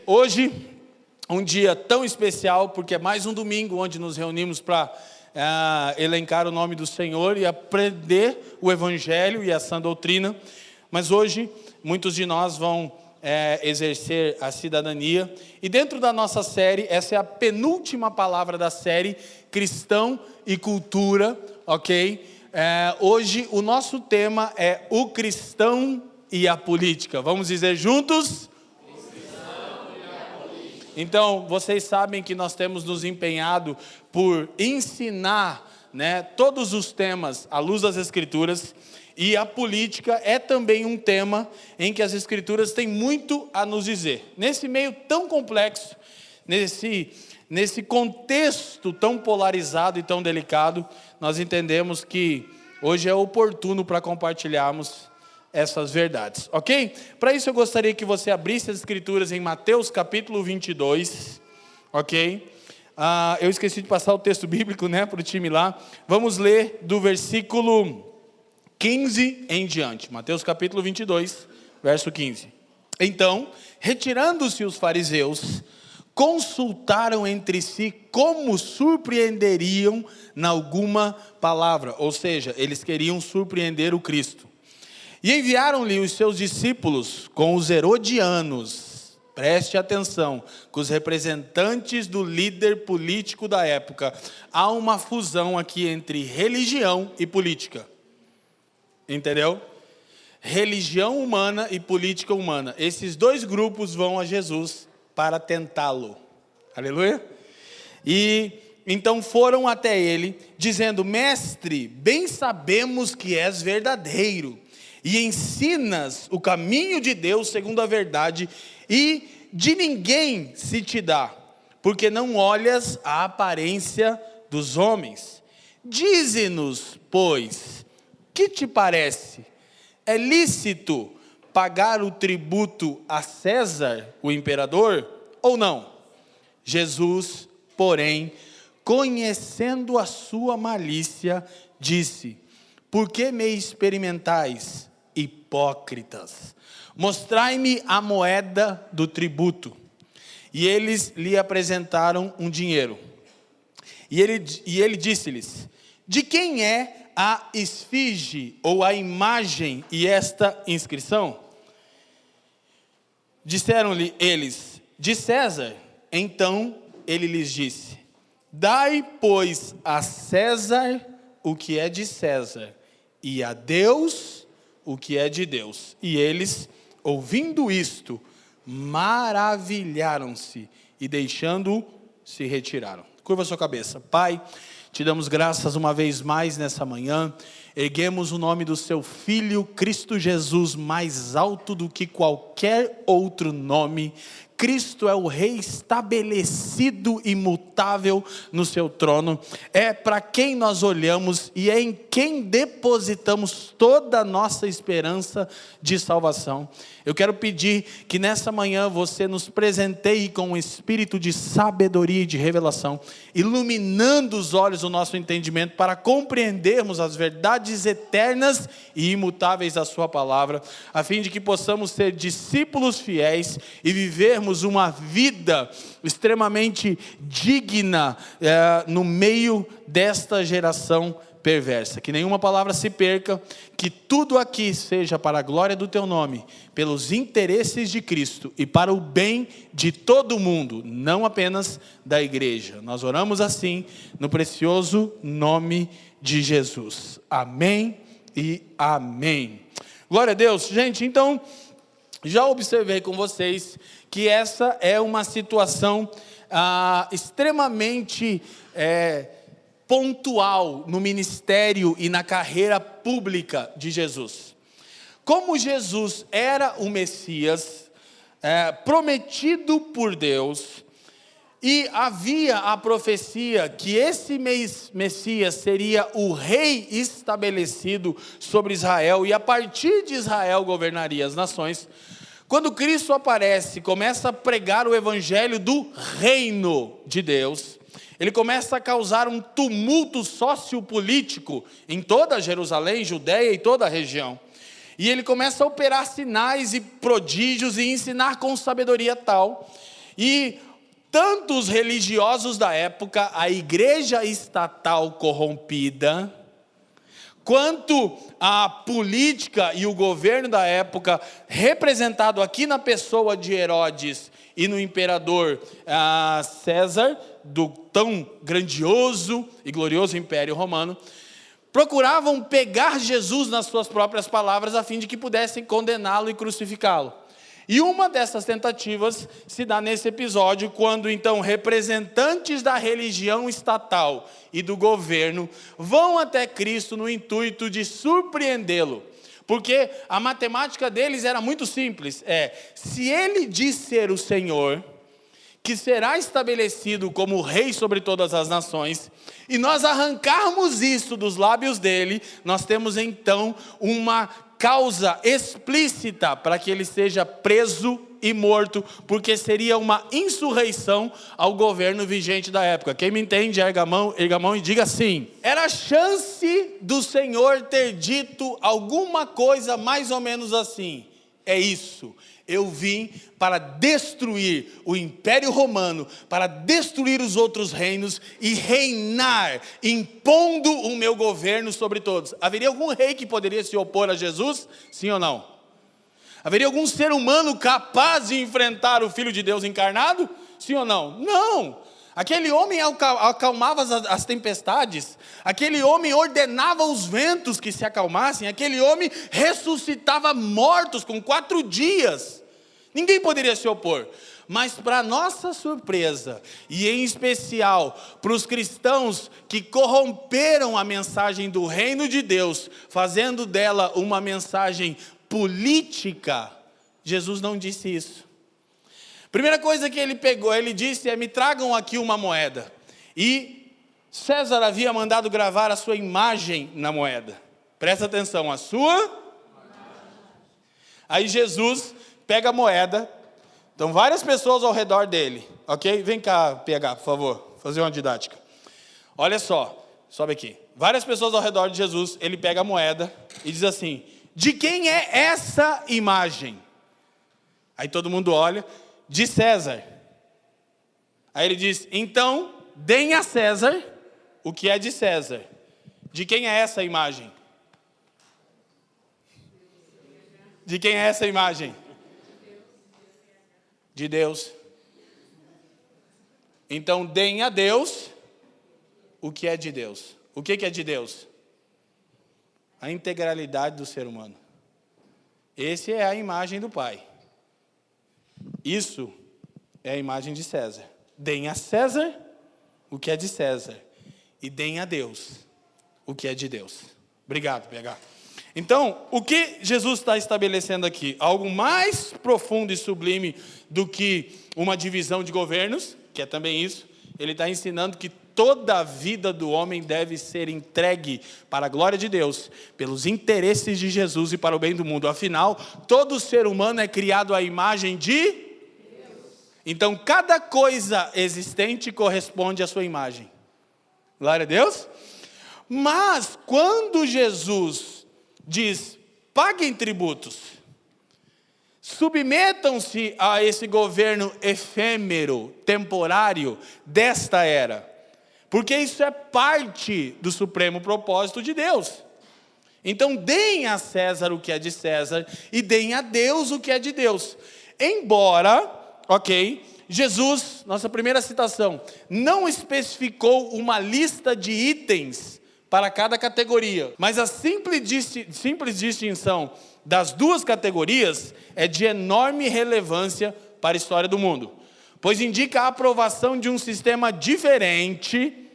Hoje, um dia tão especial, porque é mais um domingo onde nos reunimos para elencar o nome do Senhor e aprender o Evangelho e a sã doutrina. Mas hoje, muitos de nós vão exercer a cidadania. E dentro da nossa série, essa é a penúltima palavra da série, Cristão e Cultura, ok? Hoje o nosso tema é o cristão e a política. Vamos dizer juntos? O cristão e a política. Então, vocês sabem que nós temos nos empenhado por ensinar, todos os temas à luz das Escrituras. E a política é também um tema em que as Escrituras têm muito a nos dizer. Nesse meio tão complexo, nesse contexto tão polarizado e tão delicado, nós entendemos que hoje é oportuno para compartilharmos essas verdades, ok? Para isso eu gostaria que você abrisse as Escrituras em Mateus capítulo 22, ok? Eu esqueci de passar o texto bíblico, para o time lá. Vamos ler do versículo 15 em diante. Mateus capítulo 22, verso 15. Então, retirando-se os fariseus, consultaram entre si como surpreenderiam em alguma palavra, ou seja, eles queriam surpreender o Cristo. E enviaram-lhe os seus discípulos com os herodianos, preste atenção, com os representantes do líder político da época. Há uma fusão aqui entre religião e política, entendeu? Religião humana e política humana, esses dois grupos vão a Jesus para tentá-lo, aleluia? E então foram até ele, dizendo: mestre, bem sabemos que és verdadeiro, e ensinas o caminho de Deus segundo a verdade, e de ninguém se te dá, porque não olhas a aparência dos homens. Dize-nos, pois, que te parece? É lícito pagar o tributo a César, o imperador, ou não? Jesus, porém, conhecendo a sua malícia, disse: por que me experimentais, hipócritas? Mostrai-me a moeda do tributo. E eles lhe apresentaram um dinheiro. E ele disse-lhes: de quem é a esfinge ou a imagem e esta inscrição? Disseram-lhe eles: de César. Então ele lhes disse: dai, pois, a César o que é de César, e a Deus o que é de Deus. E eles, ouvindo isto, maravilharam-se, e deixando-o, se retiraram. Curva a sua cabeça. Pai, te damos graças uma vez mais nessa manhã. Erguemos o nome do seu Filho, Cristo Jesus, mais alto do que qualquer outro nome. Cristo é o Rei estabelecido, imutável no seu trono. É para quem nós olhamos e é em quem depositamos toda a nossa esperança de salvação. Eu quero pedir que nessa manhã você nos presenteie com um espírito de sabedoria e de revelação, iluminando os olhos do nosso entendimento para compreendermos as verdades eternas e imutáveis da sua palavra, a fim de que possamos ser discípulos fiéis e vivermos uma vida extremamente digna no meio desta geração perversa. Que nenhuma palavra se perca, que tudo aqui seja para a glória do teu nome, pelos interesses de Cristo e para o bem de todo mundo, não apenas da igreja. Nós oramos assim no precioso nome de Jesus. Amém e amém. Glória a Deus. Gente, então, já observei com vocês que essa é uma situação extremamente pontual no ministério e na carreira pública de Jesus. Como Jesus era o Messias prometido por Deus, e havia a profecia que esse Messias seria o rei estabelecido sobre Israel, e a partir de Israel governaria as nações. Quando Cristo aparece, começa a pregar o evangelho do reino de Deus, ele começa a causar um tumulto sociopolítico em toda Jerusalém, Judeia e toda a região. E ele começa a operar sinais e prodígios e ensinar com sabedoria tal E tanto os religiosos da época, a igreja estatal corrompida, quanto a política e o governo da época, representado aqui na pessoa de Herodes e no imperador César, do tão grandioso e glorioso Império Romano, procuravam pegar Jesus nas suas próprias palavras, a fim de que pudessem condená-lo e crucificá-lo. E uma dessas tentativas se dá nesse episódio, quando então representantes da religião estatal e do governo vão até Cristo no intuito de surpreendê-lo. Porque a matemática deles era muito simples, se ele diz ser o Senhor, que será estabelecido como rei sobre todas as nações, e nós arrancarmos isso dos lábios dele, nós temos então uma causa explícita para que ele seja preso e morto, porque seria uma insurreição ao governo vigente da época. Quem me entende, erga a mão e diga sim. Era a chance do Senhor ter dito alguma coisa mais ou menos assim: é isso, eu vim para destruir o Império Romano, para destruir os outros reinos e reinar, impondo o meu governo sobre todos. Haveria algum rei que poderia se opor a Jesus? Sim ou não? Haveria algum ser humano capaz de enfrentar o Filho de Deus encarnado? Sim ou não? Não! Aquele homem acalmava as tempestades, aquele homem ordenava os ventos que se acalmassem, aquele homem ressuscitava mortos com 4 dias. Ninguém poderia se opor. Mas para nossa surpresa, e em especial para os cristãos que corromperam a mensagem do reino de Deus, fazendo dela uma mensagem política, Jesus não disse isso. Primeira coisa que ele pegou, ele disse, me tragam aqui uma moeda. E César havia mandado gravar a sua imagem na moeda. Presta atenção, a sua. Aí Jesus pega a moeda. Então várias pessoas ao redor dele, ok? Vem cá, PH, por favor, fazer uma didática. Olha só, sobe aqui. Várias pessoas ao redor de Jesus, ele pega a moeda e diz assim: de quem é essa imagem? Aí todo mundo olha: de César. Aí ele diz: então, deem a César o que é de César. De quem é essa imagem? De quem é essa imagem? De Deus. Então, deem a Deus o que é de Deus. O que é de Deus? A integralidade do ser humano. Essa é a imagem do Pai. Isso é a imagem de César. Deem a César o que é de César. E deem a Deus o que é de Deus. Obrigado, PH. Então, o que Jesus está estabelecendo aqui? Algo mais profundo e sublime do que uma divisão de governos, que é também isso. Ele está ensinando que toda a vida do homem deve ser entregue para a glória de Deus, pelos interesses de Jesus e para o bem do mundo. Afinal, todo ser humano é criado à imagem de Deus. Então, cada coisa existente corresponde à sua imagem. Glória a Deus. Mas, quando Jesus diz: paguem tributos, submetam-se a esse governo efêmero, temporário desta era, porque isso é parte do supremo propósito de Deus. Então deem a César o que é de César e deem a Deus o que é de Deus. Embora, Jesus, nossa primeira citação, não especificou uma lista de itens para cada categoria, mas a simples distinção das duas categorias é de enorme relevância para a história do mundo, pois indica a aprovação de um sistema diferente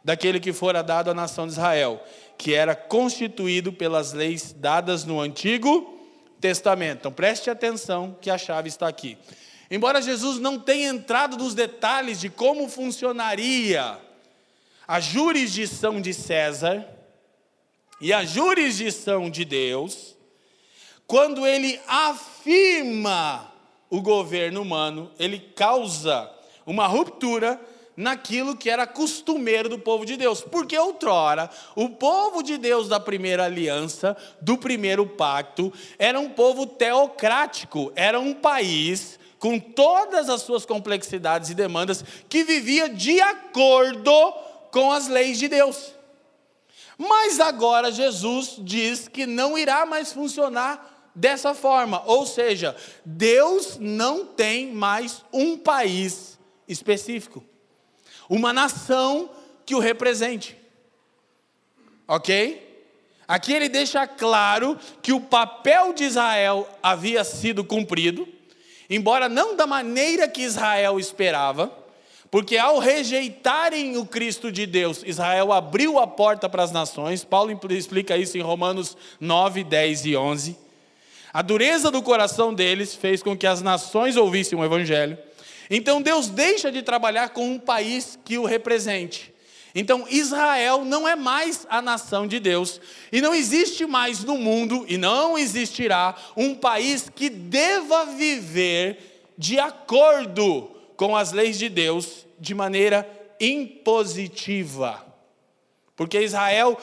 daquele que fora dado à nação de Israel, que era constituído pelas leis dadas no Antigo Testamento. Então preste atenção que a chave está aqui. Embora Jesus não tenha entrado nos detalhes de como funcionaria a jurisdição de César e a jurisdição de Deus, quando ele afirma o governo humano, ele causa uma ruptura naquilo que era costumeiro do povo de Deus. Porque outrora, o povo de Deus da primeira aliança, do primeiro pacto, era um povo teocrático, era um país com todas as suas complexidades e demandas, que vivia de acordo com as leis de Deus. Mas agora Jesus diz que não irá mais funcionar dessa forma, ou seja, Deus não tem mais um país específico, uma nação que o represente, ok? Aqui ele deixa claro que o papel de Israel havia sido cumprido, embora não da maneira que Israel esperava, porque ao rejeitarem o Cristo de Deus, Israel abriu a porta para as nações. Paulo explica isso em Romanos 9, 10 e 11. A dureza do coração deles fez com que as nações ouvissem o evangelho. Então Deus deixa de trabalhar com um país que o represente. Então Israel não é mais a nação de Deus, e não existe mais no mundo, e não existirá um país que deva viver de acordo com as leis de Deus, de maneira impositiva. Porque Israel,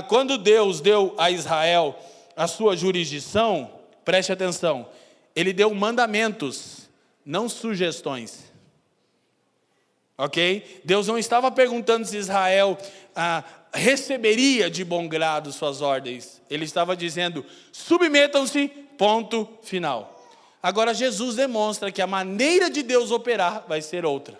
quando Deus deu a Israel a sua jurisdição, preste atenção, ele deu mandamentos, não sugestões. Ok? Deus não estava perguntando se Israel receberia de bom grado suas ordens. Ele estava dizendo, submetam-se, ponto final. Agora Jesus demonstra que a maneira de Deus operar vai ser outra.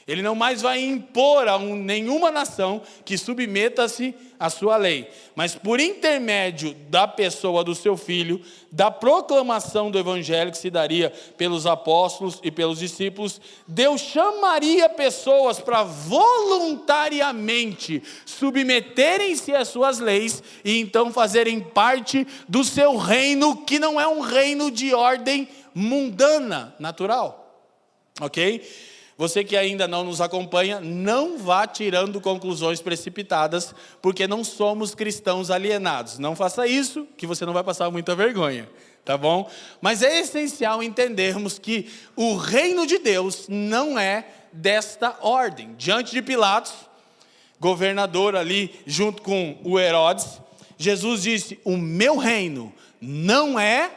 Ele não mais vai impor a nenhuma nação que submeta-se à sua lei, mas por intermédio da pessoa do seu filho, da proclamação do evangelho que se daria pelos apóstolos e pelos discípulos, Deus chamaria pessoas para voluntariamente submeterem-se às suas leis e então fazerem parte do seu reino, que não é um reino de ordem mundana, natural. Ok? Você que ainda não nos acompanha, não vá tirando conclusões precipitadas, porque não somos cristãos alienados. Não faça isso, que você não vai passar muita vergonha, tá bom? Mas é essencial entendermos que o reino de Deus não é desta ordem. Diante de Pilatos, governador ali, junto com o Herodes, Jesus disse, o meu reino não é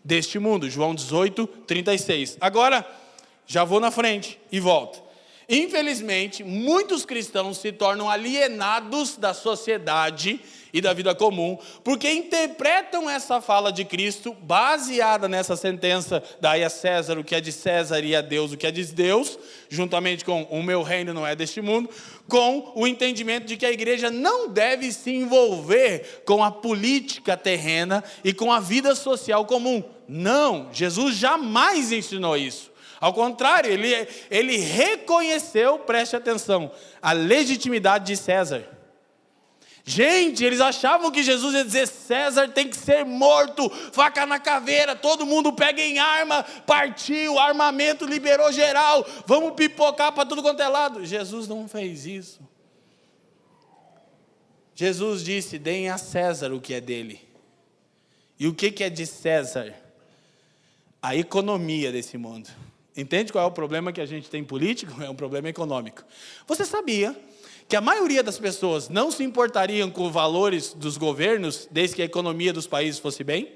deste mundo. João 18, 36. Agora, já vou na frente e volto. Infelizmente, muitos cristãos se tornam alienados da sociedade e da vida comum, porque interpretam essa fala de Cristo, baseada nessa sentença, dai a César o que é de César e a Deus o que é de Deus, juntamente com o meu reino não é deste mundo, com o entendimento de que a igreja não deve se envolver com a política terrena e com a vida social comum. Não, Jesus jamais ensinou isso. Ao contrário, ele reconheceu, preste atenção, a legitimidade de César. Gente, eles achavam que Jesus ia dizer, César tem que ser morto, faca na caveira, todo mundo pega em arma, partiu, armamento liberou geral, vamos pipocar para tudo quanto é lado. Jesus não fez isso. Jesus disse, deem a César o que é dele. E o que é de César? A economia desse mundo. Entende qual é o problema que a gente tem político? É um problema econômico. Você sabia que a maioria das pessoas não se importariam com valores dos governos, desde que a economia dos países fosse bem?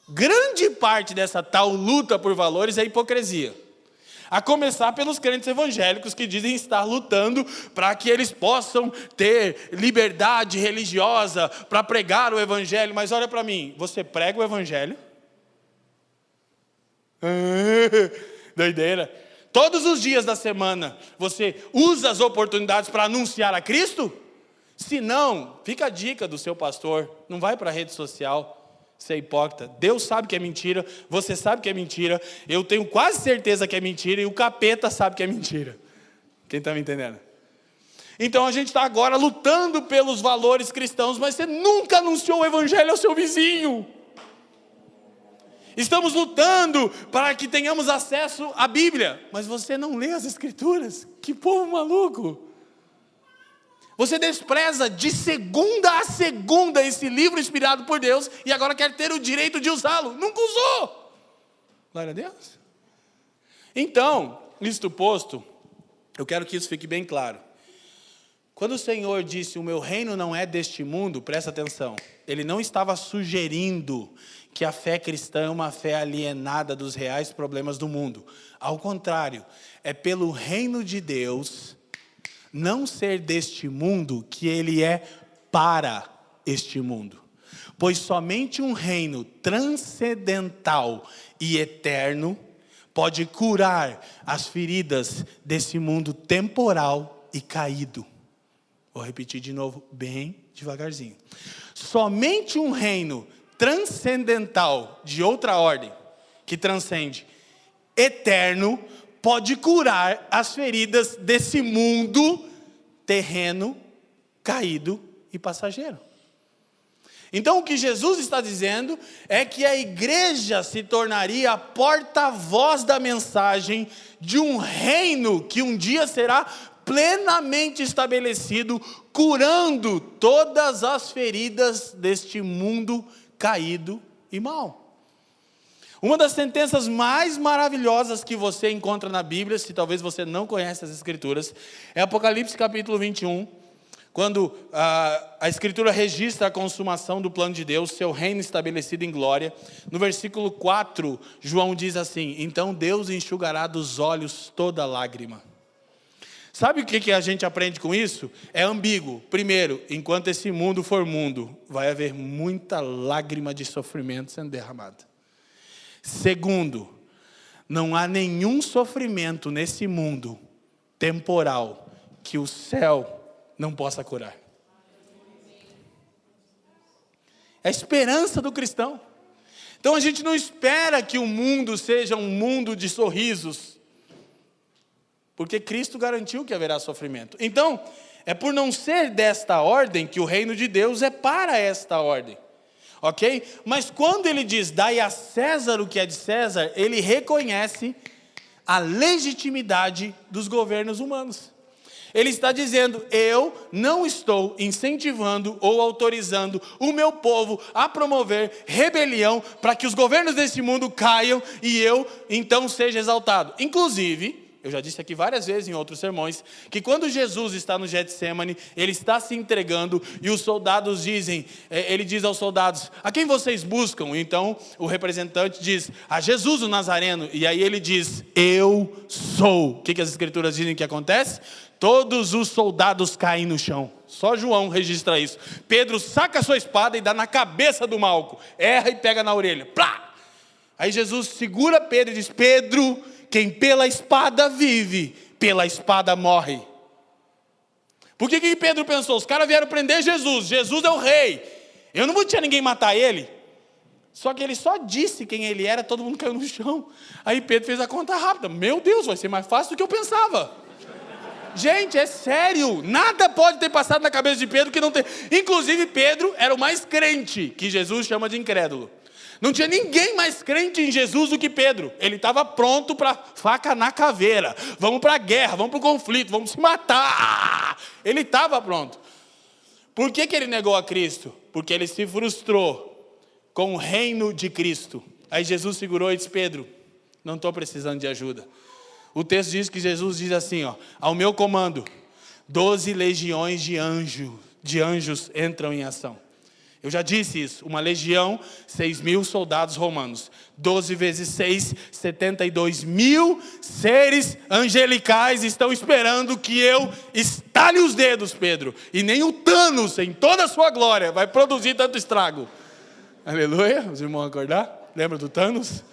Grande parte dessa tal luta por valores é hipocrisia. A começar pelos crentes evangélicos que dizem estar lutando para que eles possam ter liberdade religiosa, para pregar o evangelho. Mas olha para mim, você prega o evangelho? Doideira. Todos os dias da semana você usa as oportunidades para anunciar a Cristo? Se não, fica a dica do seu pastor, não vai para a rede social ser hipócrita. Deus sabe que é mentira, você sabe que é mentira, eu tenho quase certeza que é mentira e o capeta sabe que é mentira. Quem está me entendendo? Então a gente está agora lutando pelos valores cristãos, mas você nunca anunciou o evangelho ao seu vizinho. Estamos lutando para que tenhamos acesso à Bíblia, mas você não lê as Escrituras. Que povo maluco! Você despreza de segunda a segunda esse livro inspirado por Deus e agora quer ter o direito de usá-lo. Nunca usou! Glória a Deus! Então, isto posto, eu quero que isso fique bem claro. Quando o Senhor disse, o meu reino não é deste mundo, presta atenção, Ele não estava sugerindo que a fé cristã é uma fé alienada dos reais problemas do mundo. Ao contrário, é pelo reino de Deus não ser deste mundo que ele é para este mundo. Pois somente um reino transcendental e eterno pode curar as feridas desse mundo temporal e caído. Vou repetir de novo, bem devagarzinho. Somente um reino transcendental de outra ordem, que transcende, eterno, pode curar as feridas desse mundo terreno, caído e passageiro. Então o que Jesus está dizendo é que a igreja se tornaria a porta-voz da mensagem de um reino que um dia será plenamente estabelecido, curando todas as feridas deste mundo caído e mau. Uma das sentenças mais maravilhosas que você encontra na Bíblia, se talvez você não conhece as Escrituras, é Apocalipse capítulo 21, quando a Escritura registra a consumação do plano de Deus, seu reino estabelecido em glória. No versículo 4, João diz assim: então Deus enxugará dos olhos toda lágrima. Sabe o que a gente aprende com isso? É ambíguo. Primeiro, enquanto esse mundo for mundo, vai haver muita lágrima de sofrimento sendo derramada. Segundo, não há nenhum sofrimento nesse mundo temporal que o céu não possa curar. É a esperança do cristão. Então a gente não espera que o mundo seja um mundo de sorrisos, porque Cristo garantiu que haverá sofrimento. Então, é por não ser desta ordem que o reino de Deus é para esta ordem. Ok? Mas quando ele diz, dai a César o que é de César, ele reconhece a legitimidade dos governos humanos. Ele está dizendo, eu não estou incentivando ou autorizando o meu povo a promover rebelião para que os governos desse mundo caiam e eu então seja exaltado. Inclusive, eu já disse aqui várias vezes em outros sermões, que quando Jesus está no Getsemane, ele está se entregando e os soldados dizem, ele diz aos soldados, a quem vocês buscam? Então o representante diz, a Jesus o Nazareno, e aí ele diz, eu sou. O que as Escrituras dizem que acontece? Todos os soldados caem no chão. Só João registra isso. Pedro saca a sua espada e dá na cabeça do Malco, erra e pega na orelha. Plá! Aí Jesus segura Pedro e diz, Pedro, quem pela espada vive, pela espada morre. Por que Pedro pensou? Os caras vieram prender Jesus, Jesus é o rei, eu não tinha ninguém matar ele. Só que ele só disse quem ele era, todo mundo caiu no chão. Aí Pedro fez a conta rápida, meu Deus, vai ser mais fácil do que eu pensava. Gente, é sério, nada pode ter passado na cabeça de Pedro que não tem. Inclusive Pedro era o mais crente, que Jesus chama de incrédulo. Não tinha ninguém mais crente em Jesus do que Pedro. Ele estava pronto para faca na caveira. Vamos para a guerra, vamos para o conflito, vamos se matar. Ele estava pronto. Por que ele negou a Cristo? Porque ele se frustrou com o reino de Cristo. Aí Jesus segurou e disse, Pedro, não estou precisando de ajuda. O texto diz que Jesus diz assim, ó, ao meu comando, 12 legiões de anjos entram em ação. Eu já disse isso, uma legião, 6.000 soldados romanos, 12 vezes 6, 72.000 seres angelicais estão esperando que eu estale os dedos, Pedro, e nem o Thanos, em toda a sua glória, vai produzir tanto estrago. Aleluia, os irmãos acordar? Lembra do Thanos?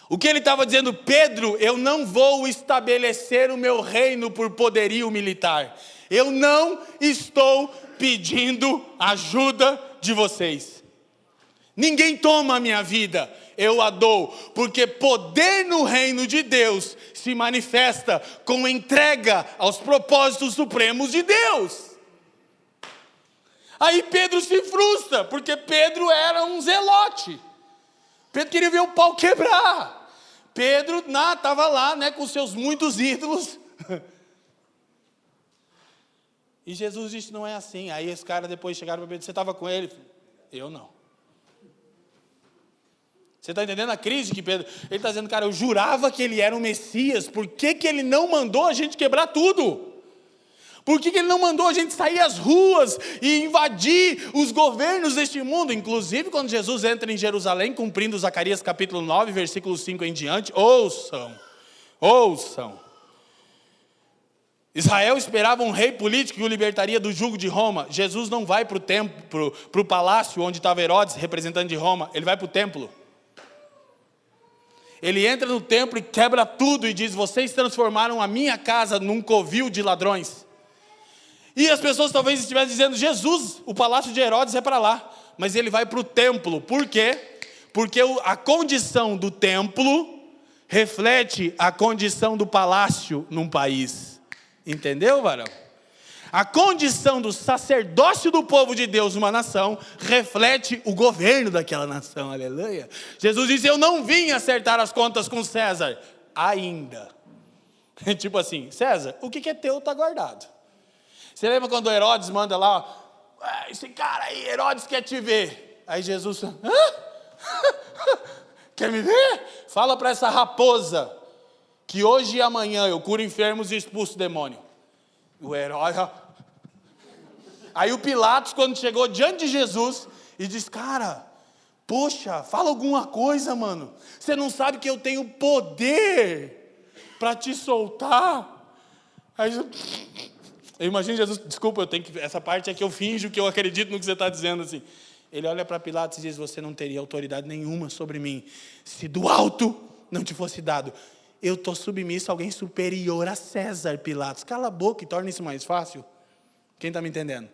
O que ele estava dizendo, Pedro, eu não vou estabelecer o meu reino por poderio militar. Eu não estou pedindo ajuda de vocês. Ninguém toma a minha vida, eu a dou, porque poder no reino de Deus se manifesta com entrega aos propósitos supremos de Deus. Aí Pedro se frustra, porque Pedro era um zelote. Pedro queria ver o pau quebrar. Pedro estava lá, né, com seus muitos ídolos. E Jesus disse, não é assim. Aí os caras depois chegaram para Pedro, você estava com ele? Eu não. Você está entendendo a crise que Pedro... Ele está dizendo, cara, eu jurava que ele era o Messias. Por que ele não mandou a gente quebrar tudo? Por que Ele não mandou a gente sair às ruas e invadir os governos deste mundo? Inclusive, quando Jesus entra em Jerusalém, cumprindo Zacarias capítulo 9, versículo 5 em diante, ouçam. Israel esperava um rei político que o libertaria do jugo de Roma. Jesus não vai para o templo, para o palácio onde estava Herodes, representante de Roma. Ele vai para o templo. Ele entra no templo e quebra tudo e diz: vocês transformaram a minha casa num covil de ladrões. E as pessoas talvez estivessem dizendo: Jesus, o palácio de Herodes é para lá. Mas ele vai para o templo. Por quê? Porque a condição do templo reflete a condição do palácio num país. Entendeu, varão? A condição do sacerdócio do povo de Deus numa nação reflete o governo daquela nação, aleluia. Jesus disse: eu não vim acertar as contas com César, ainda. Tipo assim, César, o que é teu está guardado. Você lembra quando Herodes manda lá: esse cara aí, Herodes quer te ver. Aí Jesus: quer me ver? Fala para essa raposa que hoje e amanhã eu curo enfermos e expulso demônio. O Herodes... Aí o Pilatos, quando chegou diante de Jesus, e disse: cara, poxa, fala alguma coisa, mano. Você não sabe que eu tenho poder para te soltar? Aí eu imagino Jesus: desculpa, essa parte é que eu finjo que eu acredito no que você está dizendo assim. Ele olha para Pilatos e diz: você não teria autoridade nenhuma sobre mim, se do alto não te fosse dado. Eu estou submisso a alguém superior a César, Pilatos. Cala a boca e torna isso mais fácil. Quem está me entendendo?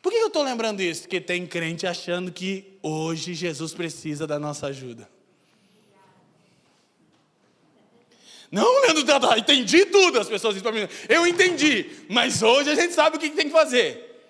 Por que eu estou lembrando isso? Porque tem crente achando que hoje Jesus precisa da nossa ajuda. Não, Leandro, entendi tudo. As pessoas dizem para mim: eu entendi, mas hoje a gente sabe o que tem que fazer.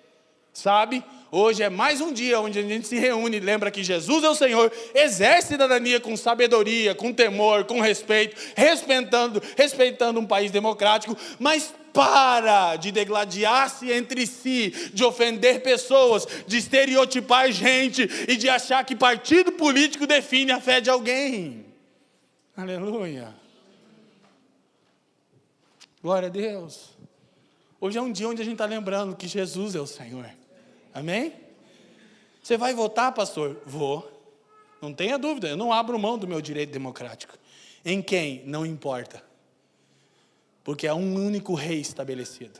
Sabe? Hoje é mais um dia onde a gente se reúne e lembra que Jesus é o Senhor, exerce cidadania com sabedoria, com temor, com respeito, respeitando um país democrático, mas para de degladiar-se entre si, de ofender pessoas, de estereotipar gente e de achar que partido político define a fé de alguém. Aleluia. Glória a Deus. Hoje é um dia onde a gente está lembrando que Jesus é o Senhor. Amém? Você vai votar, pastor? Vou. Não tenha dúvida, eu não abro mão do meu direito democrático. Em quem? Não importa. Porque há um único rei estabelecido.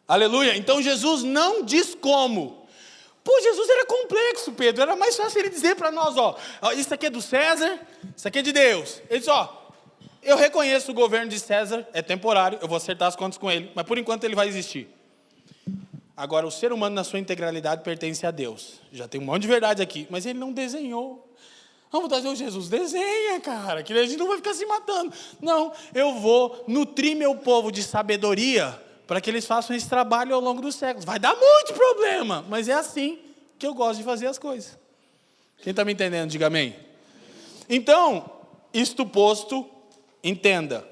Aleluia. Então Jesus não diz como. Pô, Jesus era complexo, Pedro. Era mais fácil ele dizer para nós: ó, isso aqui é do César, isso aqui é de Deus. Ele diz: ó, eu reconheço o governo de César, é temporário, eu vou acertar as contas com ele, mas por enquanto ele vai existir. Agora, o ser humano na sua integralidade pertence a Deus. Já tem um monte de verdade aqui, mas ele não desenhou. Vamos trazer o Jesus, desenha, cara, que a gente não vai ficar se matando. Não, eu vou nutrir meu povo de sabedoria para que eles façam esse trabalho ao longo dos séculos. Vai dar muito problema, mas é assim que eu gosto de fazer as coisas. Quem está me entendendo, diga amém. Então, isto posto, entenda.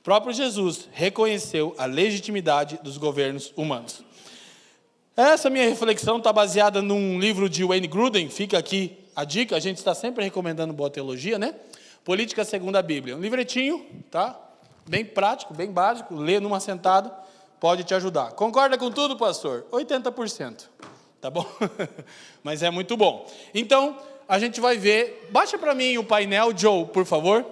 O próprio Jesus reconheceu a legitimidade dos governos humanos. Essa minha reflexão está baseada num livro de Wayne Grudem, fica aqui a dica, a gente está sempre recomendando boa teologia, né? Política segundo a Bíblia. Um livretinho, tá? Bem prático, bem básico, lê numa sentada, pode te ajudar. Concorda com tudo, pastor? 80%, tá bom? Mas é muito bom. Então, a gente vai ver, baixa para mim o painel, Joe, por favor.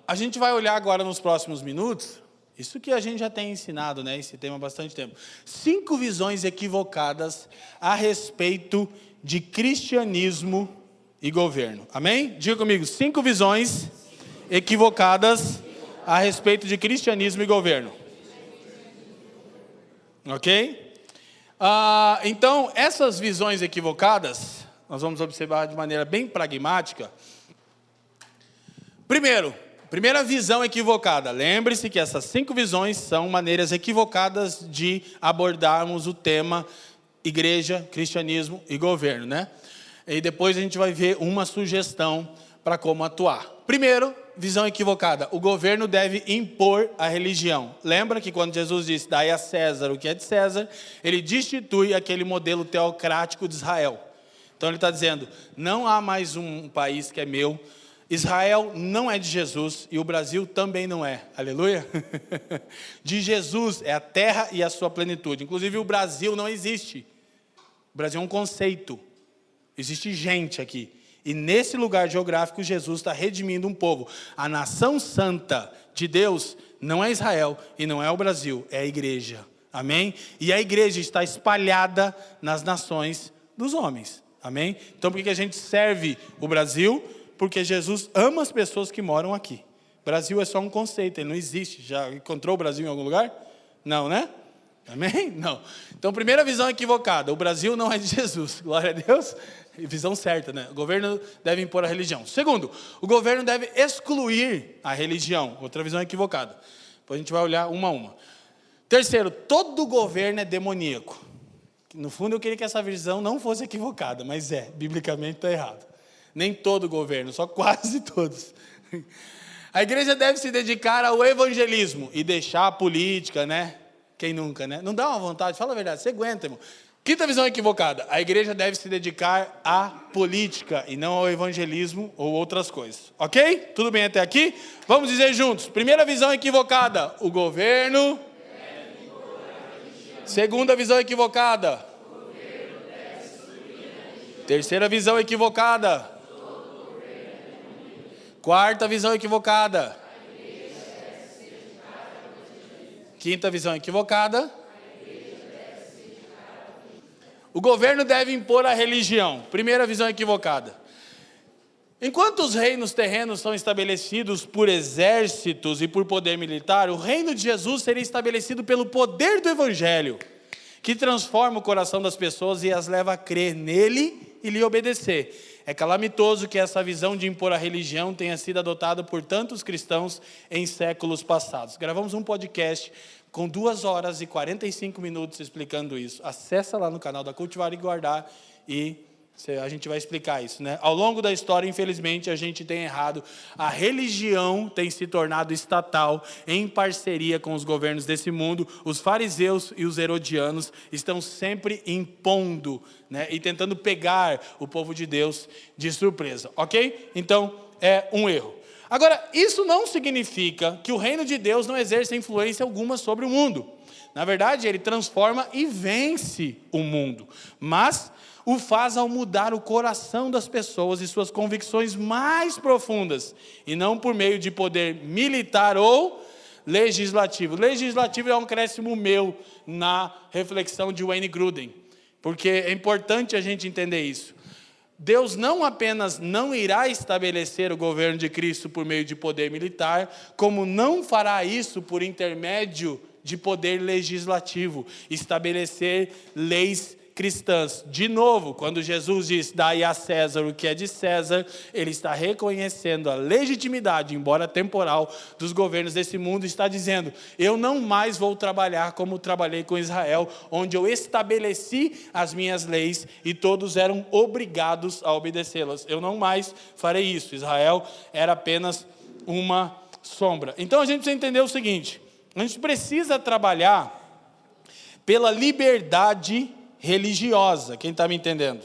A gente vai olhar agora nos próximos minutos, isso que a gente já tem ensinado, né, esse tema há bastante tempo. 5 visões equivocadas a respeito de cristianismo e governo. Amém? Diga comigo, 5 visões equivocadas a respeito de cristianismo e governo. Ok? Então, essas visões equivocadas, nós vamos observar de maneira bem pragmática. Primeira visão equivocada. Lembre-se que essas 5 visões são maneiras equivocadas de abordarmos o tema igreja, cristianismo e governo, né? E depois a gente vai ver uma sugestão para como atuar. Primeiro, visão equivocada. O governo deve impor a religião. Lembra que quando Jesus disse: dai a César o que é de César, ele destitui aquele modelo teocrático de Israel. Então ele está dizendo: não há mais um país que é meu, Israel não é de Jesus e o Brasil também não é. Aleluia? De Jesus é a terra e a sua plenitude. Inclusive o Brasil não existe. O Brasil é um conceito. Existe gente aqui. E nesse lugar geográfico Jesus está redimindo um povo. A nação santa de Deus não é Israel e não é o Brasil, é a igreja. Amém? E a igreja está espalhada nas nações dos homens. Amém? Então por que a gente serve o Brasil? Porque Jesus ama as pessoas que moram aqui. Brasil é só um conceito, ele não existe. Já encontrou o Brasil em algum lugar? Não, né? Amém? Não. Então, primeira visão equivocada, o Brasil não é de Jesus. Glória a Deus. Visão certa, né? O governo deve impor a religião. Segundo, o governo deve excluir a religião. Outra visão equivocada. Depois a gente vai olhar uma a uma. Terceiro, todo governo é demoníaco. No fundo, eu queria que essa visão não fosse equivocada, mas biblicamente está errado. Nem todo governo, só quase todos. A igreja deve se dedicar ao evangelismo e deixar a política, né? Quem nunca, né? Não dá uma vontade, fala a verdade, você aguenta, irmão. Quinta visão equivocada, a igreja deve se dedicar à política e não ao evangelismo ou outras coisas. Ok? Tudo bem até aqui? Vamos dizer juntos. Primeira visão equivocada, o governo... Segunda visão equivocada. Terceira visão equivocada. Quarta visão equivocada. Quinta visão equivocada. O governo deve impor a religião. Primeira visão equivocada. Enquanto os reinos terrenos são estabelecidos por exércitos e por poder militar, o reino de Jesus seria estabelecido pelo poder do evangelho, que transforma o coração das pessoas e as leva a crer nele e lhe obedecer. É calamitoso que essa visão de impor a religião tenha sido adotada por tantos cristãos em séculos passados. Gravamos um podcast com 2 horas e 45 minutos explicando isso. Acessa lá no canal da Cultivar e Guardar e a gente vai explicar isso, né? Ao longo da história, infelizmente, a gente tem errado. A religião tem se tornado estatal em parceria com os governos desse mundo. Os fariseus e os herodianos estão sempre impondo, né? E tentando pegar o povo de Deus de surpresa, ok? Então, é um erro. Agora, isso não significa que o reino de Deus não exerça influência alguma sobre o mundo. Na verdade, ele transforma e vence o mundo. Mas o faz ao mudar o coração das pessoas e suas convicções mais profundas, e não por meio de poder militar ou legislativo. Legislativo é um acréscimo meu na reflexão de Wayne Grudem, porque é importante a gente entender isso. Deus não apenas não irá estabelecer o governo de Cristo por meio de poder militar, como não fará isso por intermédio de poder legislativo, estabelecer leis cristãs. De novo, quando Jesus diz, dai a César o que é de César, ele está reconhecendo a legitimidade, embora temporal, dos governos desse mundo, e está dizendo, eu não mais vou trabalhar como trabalhei com Israel, onde eu estabeleci as minhas leis e todos eram obrigados a obedecê-las. Eu não mais farei isso. Israel era apenas uma sombra. Então a gente precisa entender o seguinte, a gente precisa trabalhar pela liberdade religiosa, quem está me entendendo?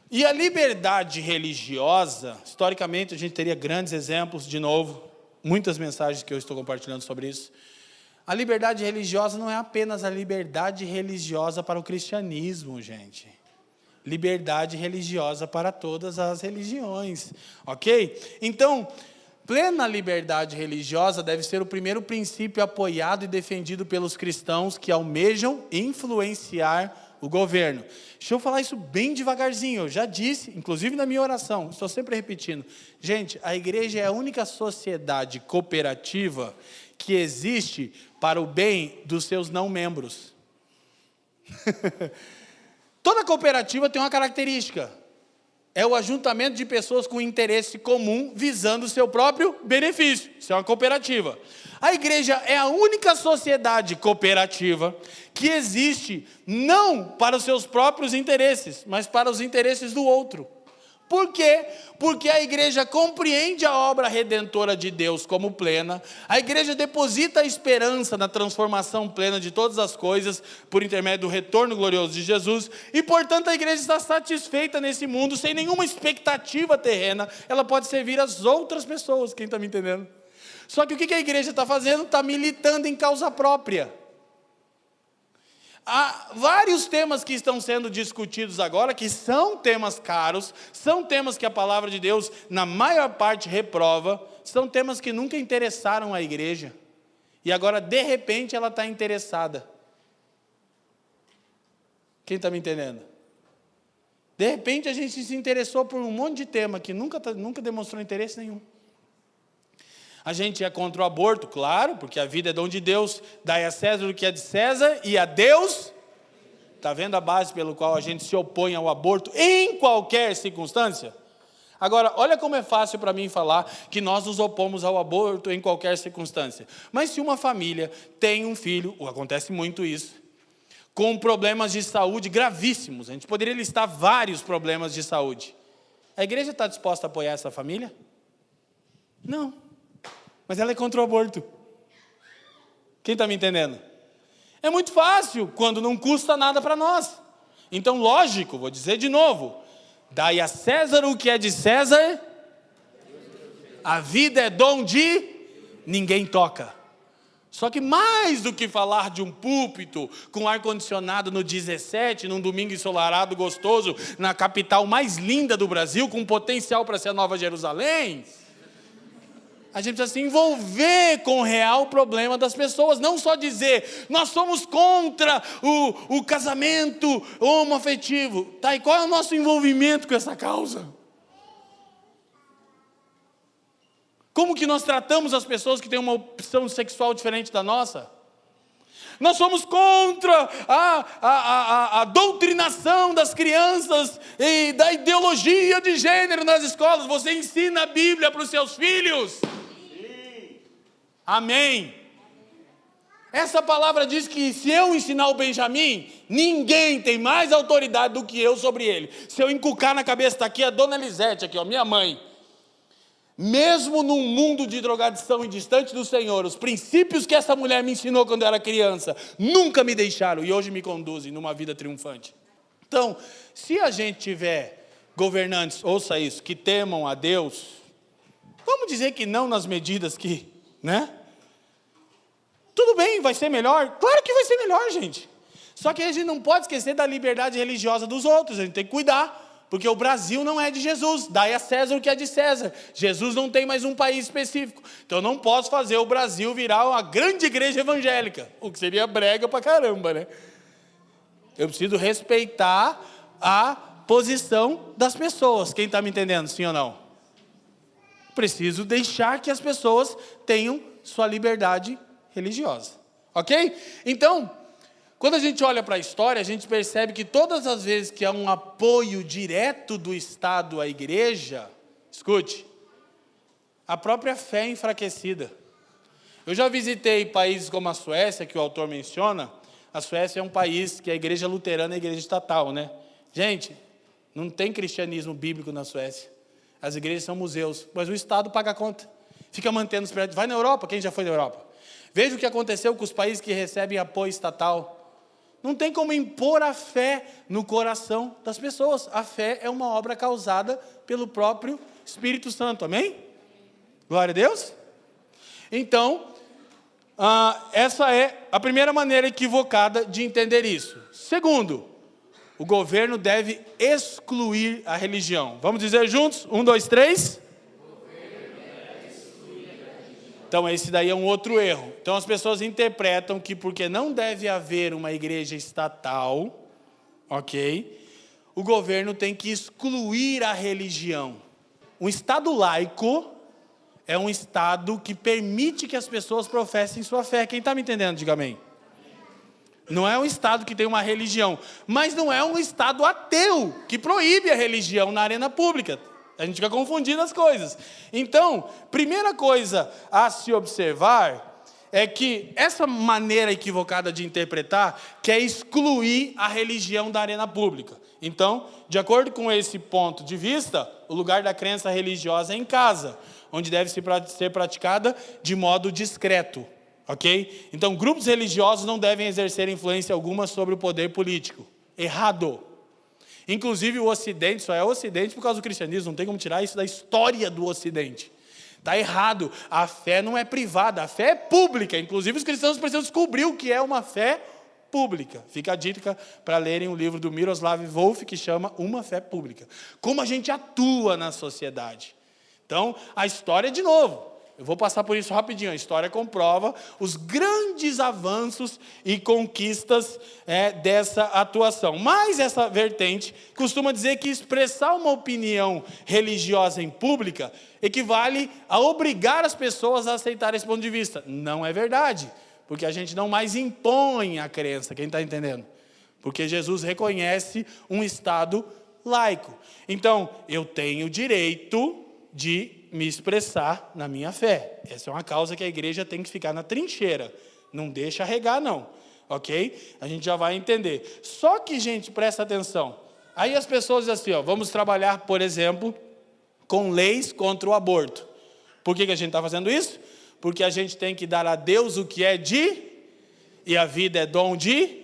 E a liberdade religiosa, historicamente a gente teria grandes exemplos, de novo, muitas mensagens que eu estou compartilhando sobre isso. A liberdade religiosa não é apenas a liberdade religiosa para o cristianismo, gente. Liberdade religiosa para todas as religiões, ok? Então, plena liberdade religiosa deve ser o primeiro princípio apoiado e defendido pelos cristãos que almejam influenciar o governo. Deixa eu falar isso bem devagarzinho, eu já disse, inclusive na minha oração, estou sempre repetindo. Gente, a igreja é a única sociedade cooperativa que existe para o bem dos seus não-membros. Toda cooperativa tem uma característica. É o ajuntamento de pessoas com interesse comum, visando o seu próprio benefício. Isso é uma cooperativa. A igreja é a única sociedade cooperativa que existe não para os seus próprios interesses, mas para os interesses do outro. Por quê? Porque a igreja compreende a obra redentora de Deus como plena, a igreja deposita a esperança na transformação plena de todas as coisas, por intermédio do retorno glorioso de Jesus, e portanto a igreja está satisfeita nesse mundo, sem nenhuma expectativa terrena, ela pode servir às outras pessoas, quem está me entendendo? Só que o que a igreja está fazendo? Está militando em causa própria. Há vários temas que estão sendo discutidos agora, que são temas caros, são temas que a palavra de Deus, na maior parte, reprova, são temas que nunca interessaram a igreja, e agora, de repente, ela está interessada. Quem está me entendendo? De repente, a gente se interessou por um monte de tema, que nunca demonstrou interesse nenhum. A gente é contra o aborto, claro, porque a vida é dom de Deus, dai a César o que é de César, e a Deus, está vendo a base pelo qual a gente se opõe ao aborto, em qualquer circunstância? Agora, olha como é fácil para mim falar que nós nos opomos ao aborto em qualquer circunstância. Mas se uma família tem um filho, acontece muito isso, com problemas de saúde gravíssimos, a gente poderia listar vários problemas de saúde, a igreja está disposta a apoiar essa família? Não. Mas ela é contra o aborto. Quem está me entendendo? É muito fácil, quando não custa nada para nós. Então, lógico, vou dizer de novo, dai a César o que é de César, a vida é dom de ninguém toca. Só que mais do que falar de um púlpito com ar-condicionado no 17, num domingo ensolarado gostoso, na capital mais linda do Brasil, com potencial para ser a Nova Jerusalém, a gente precisa se envolver com o real problema das pessoas, não só dizer, nós somos contra o casamento homoafetivo. Tá, e qual é o nosso envolvimento com essa causa? Como que nós tratamos as pessoas que têm uma opção sexual diferente da nossa? Nós somos contra a doutrinação das crianças e da ideologia de gênero nas escolas. Você ensina a Bíblia para os seus filhos? Sim. Amém. Essa palavra diz que se eu ensinar o Benjamim, ninguém tem mais autoridade do que eu sobre ele. Se eu encucar na cabeça, está aqui a dona Elisete, aqui, ó, minha mãe. Mesmo num mundo de drogadição e distante do Senhor, os princípios que essa mulher me ensinou quando eu era criança, nunca me deixaram e hoje me conduzem numa vida triunfante. Então, se a gente tiver governantes, ouça isso, que temam a Deus, vamos dizer que não nas medidas que, né? Tudo bem, vai ser melhor? Claro que vai ser melhor, gente. Só que a gente não pode esquecer da liberdade religiosa dos outros, a gente tem que cuidar. Porque o Brasil não é de Jesus, dai a César o que é de César. Jesus não tem mais um país específico. Então eu não posso fazer o Brasil virar uma grande igreja evangélica, o que seria brega pra caramba, né? Eu preciso respeitar a posição das pessoas. Quem está me entendendo, sim ou não? Preciso deixar que as pessoas tenham sua liberdade religiosa. Ok? Então, quando a gente olha para a história, a gente percebe que todas as vezes que há um apoio direto do Estado à igreja, escute, a própria fé é enfraquecida. Eu já visitei países como a Suécia, que o autor menciona. A Suécia é um país que a igreja luterana é a igreja estatal, né? Gente, não tem cristianismo bíblico na Suécia. As igrejas são museus, mas o Estado paga a conta. Fica mantendo os prédios. Vai na Europa, quem já foi na Europa? Veja o que aconteceu com os países que recebem apoio estatal. Não tem como impor a fé no coração das pessoas. A fé é uma obra causada pelo próprio Espírito Santo, amém? Glória a Deus. Então, essa é a primeira maneira equivocada de entender isso. Segundo, o governo deve excluir a religião. Vamos dizer juntos? 1, 2, 3. Então, esse daí é um outro erro. Então, as pessoas interpretam que porque não deve haver uma igreja estatal, ok? O governo tem que excluir a religião. Um Estado laico é um Estado que permite que as pessoas professem sua fé. Quem está me entendendo, diga amém. Não é um Estado que tem uma religião, mas não é um Estado ateu, que proíbe a religião na arena pública. A gente fica confundindo as coisas. Então, primeira coisa a se observar é que essa maneira equivocada de interpretar quer excluir a religião da arena pública. Então, de acordo com esse ponto de vista, o lugar da crença religiosa é em casa, onde deve ser praticada de modo discreto, ok? Então, grupos religiosos não devem exercer influência alguma sobre o poder político. Errado. Inclusive o Ocidente, só é o Ocidente por causa do cristianismo, não tem como tirar isso da história do Ocidente. Está errado, a fé não é privada, a fé é pública. Inclusive os cristãos precisam descobrir o que é uma fé pública. Fica a dica para lerem um livro do Miroslav Volf que chama Uma Fé Pública. Como a gente atua na sociedade. Então, a história, de novo, eu vou passar por isso rapidinho. A história comprova os grandes avanços e conquistas dessa atuação. Mas essa vertente costuma dizer que expressar uma opinião religiosa em pública equivale a obrigar as pessoas a aceitar esse ponto de vista. Não é verdade, porque a gente não mais impõe a crença, quem está entendendo? Porque Jesus reconhece um Estado laico. Então, eu tenho direito de me expressar na minha fé. Essa é uma causa que a igreja tem que ficar na trincheira. Não deixa regar, não. Ok? A gente já vai entender. Só que, gente, presta atenção. Aí as pessoas dizem assim, vamos trabalhar, por exemplo, com leis contra o aborto. Por que a gente está fazendo isso? Porque a gente tem que dar a Deus o que é de, e a vida é dom de.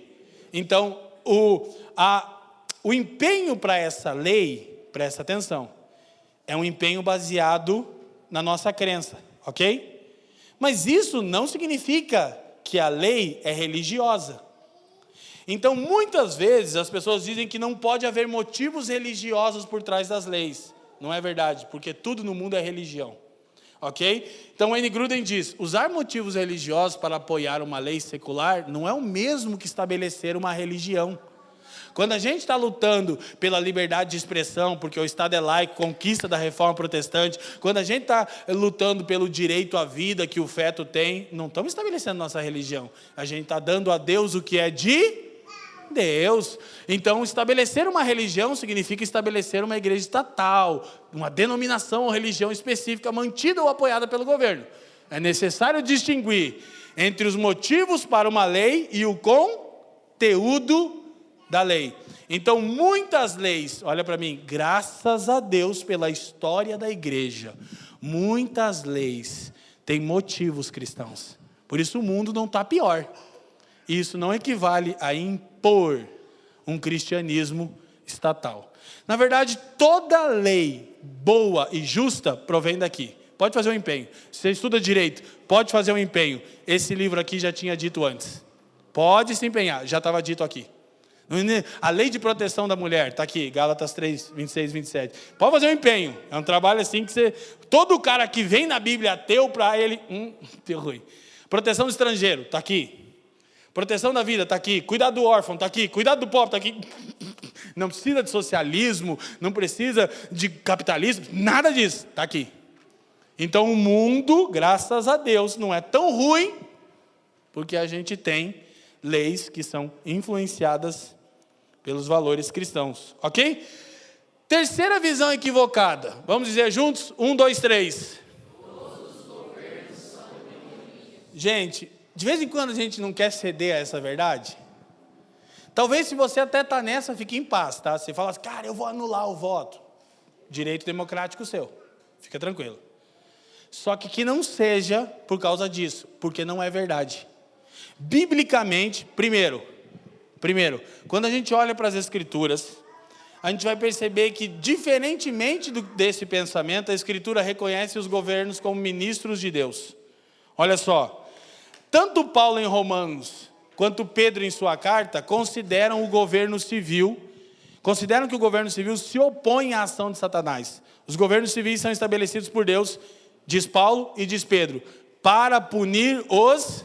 Então, o empenho para essa lei, presta atenção, é um empenho baseado na nossa crença, ok? Mas isso não significa que a lei é religiosa. Então, muitas vezes, as pessoas dizem que não pode haver motivos religiosos por trás das leis. Não é verdade, porque tudo no mundo é religião, ok? Então, Wayne Grudem diz, usar motivos religiosos para apoiar uma lei secular não é o mesmo que estabelecer uma religião. Quando a gente está lutando pela liberdade de expressão, porque o Estado é laico, conquista da reforma protestante, quando a gente está lutando pelo direito à vida que o feto tem, não estamos estabelecendo nossa religião. A gente está dando a Deus o que é de Deus. Então, estabelecer uma religião significa estabelecer uma igreja estatal, uma denominação ou religião específica mantida ou apoiada pelo governo. É necessário distinguir entre os motivos para uma lei e o conteúdo da lei. Então, muitas leis, olha para mim, graças a Deus pela história da igreja, muitas leis têm motivos cristãos. Por isso o mundo não está pior. Isso não equivale a impor um cristianismo estatal. Na verdade, toda lei boa e justa provém daqui. Pode fazer um empenho. Se você estuda direito, pode fazer um empenho. Esse livro aqui já tinha dito antes. Pode se empenhar, já estava dito aqui. A lei de proteção da mulher, está aqui, Gálatas 3, 26, 27. Pode fazer um empenho. É um trabalho assim que você... Todo cara que vem na Bíblia ateu, para ele... deu ruim. Proteção do estrangeiro, está aqui. Proteção da vida, está aqui. Cuidado do órfão, está aqui. Cuidado do pobre, está aqui. Não precisa de socialismo, não precisa de capitalismo, nada disso, está aqui. Então o mundo, graças a Deus, não é tão ruim, porque a gente tem leis que são influenciadas pelos valores cristãos, ok? Terceira visão equivocada, vamos dizer juntos? 1, 2, 3. Gente, de vez em quando a gente não quer ceder a essa verdade. Talvez se você até está nessa, fique em paz, tá? Você fala assim, cara, eu vou anular o voto. Direito democrático seu, fica tranquilo. Só que não seja por causa disso, porque não é verdade. Biblicamente, primeiro, quando a gente olha para as Escrituras, a gente vai perceber que, diferentemente desse pensamento, a Escritura reconhece os governos como ministros de Deus. Olha só, tanto Paulo em Romanos, quanto Pedro em sua carta, consideram que o governo civil se opõe à ação de Satanás. Os governos civis são estabelecidos por Deus, diz Paulo e diz Pedro, para punir os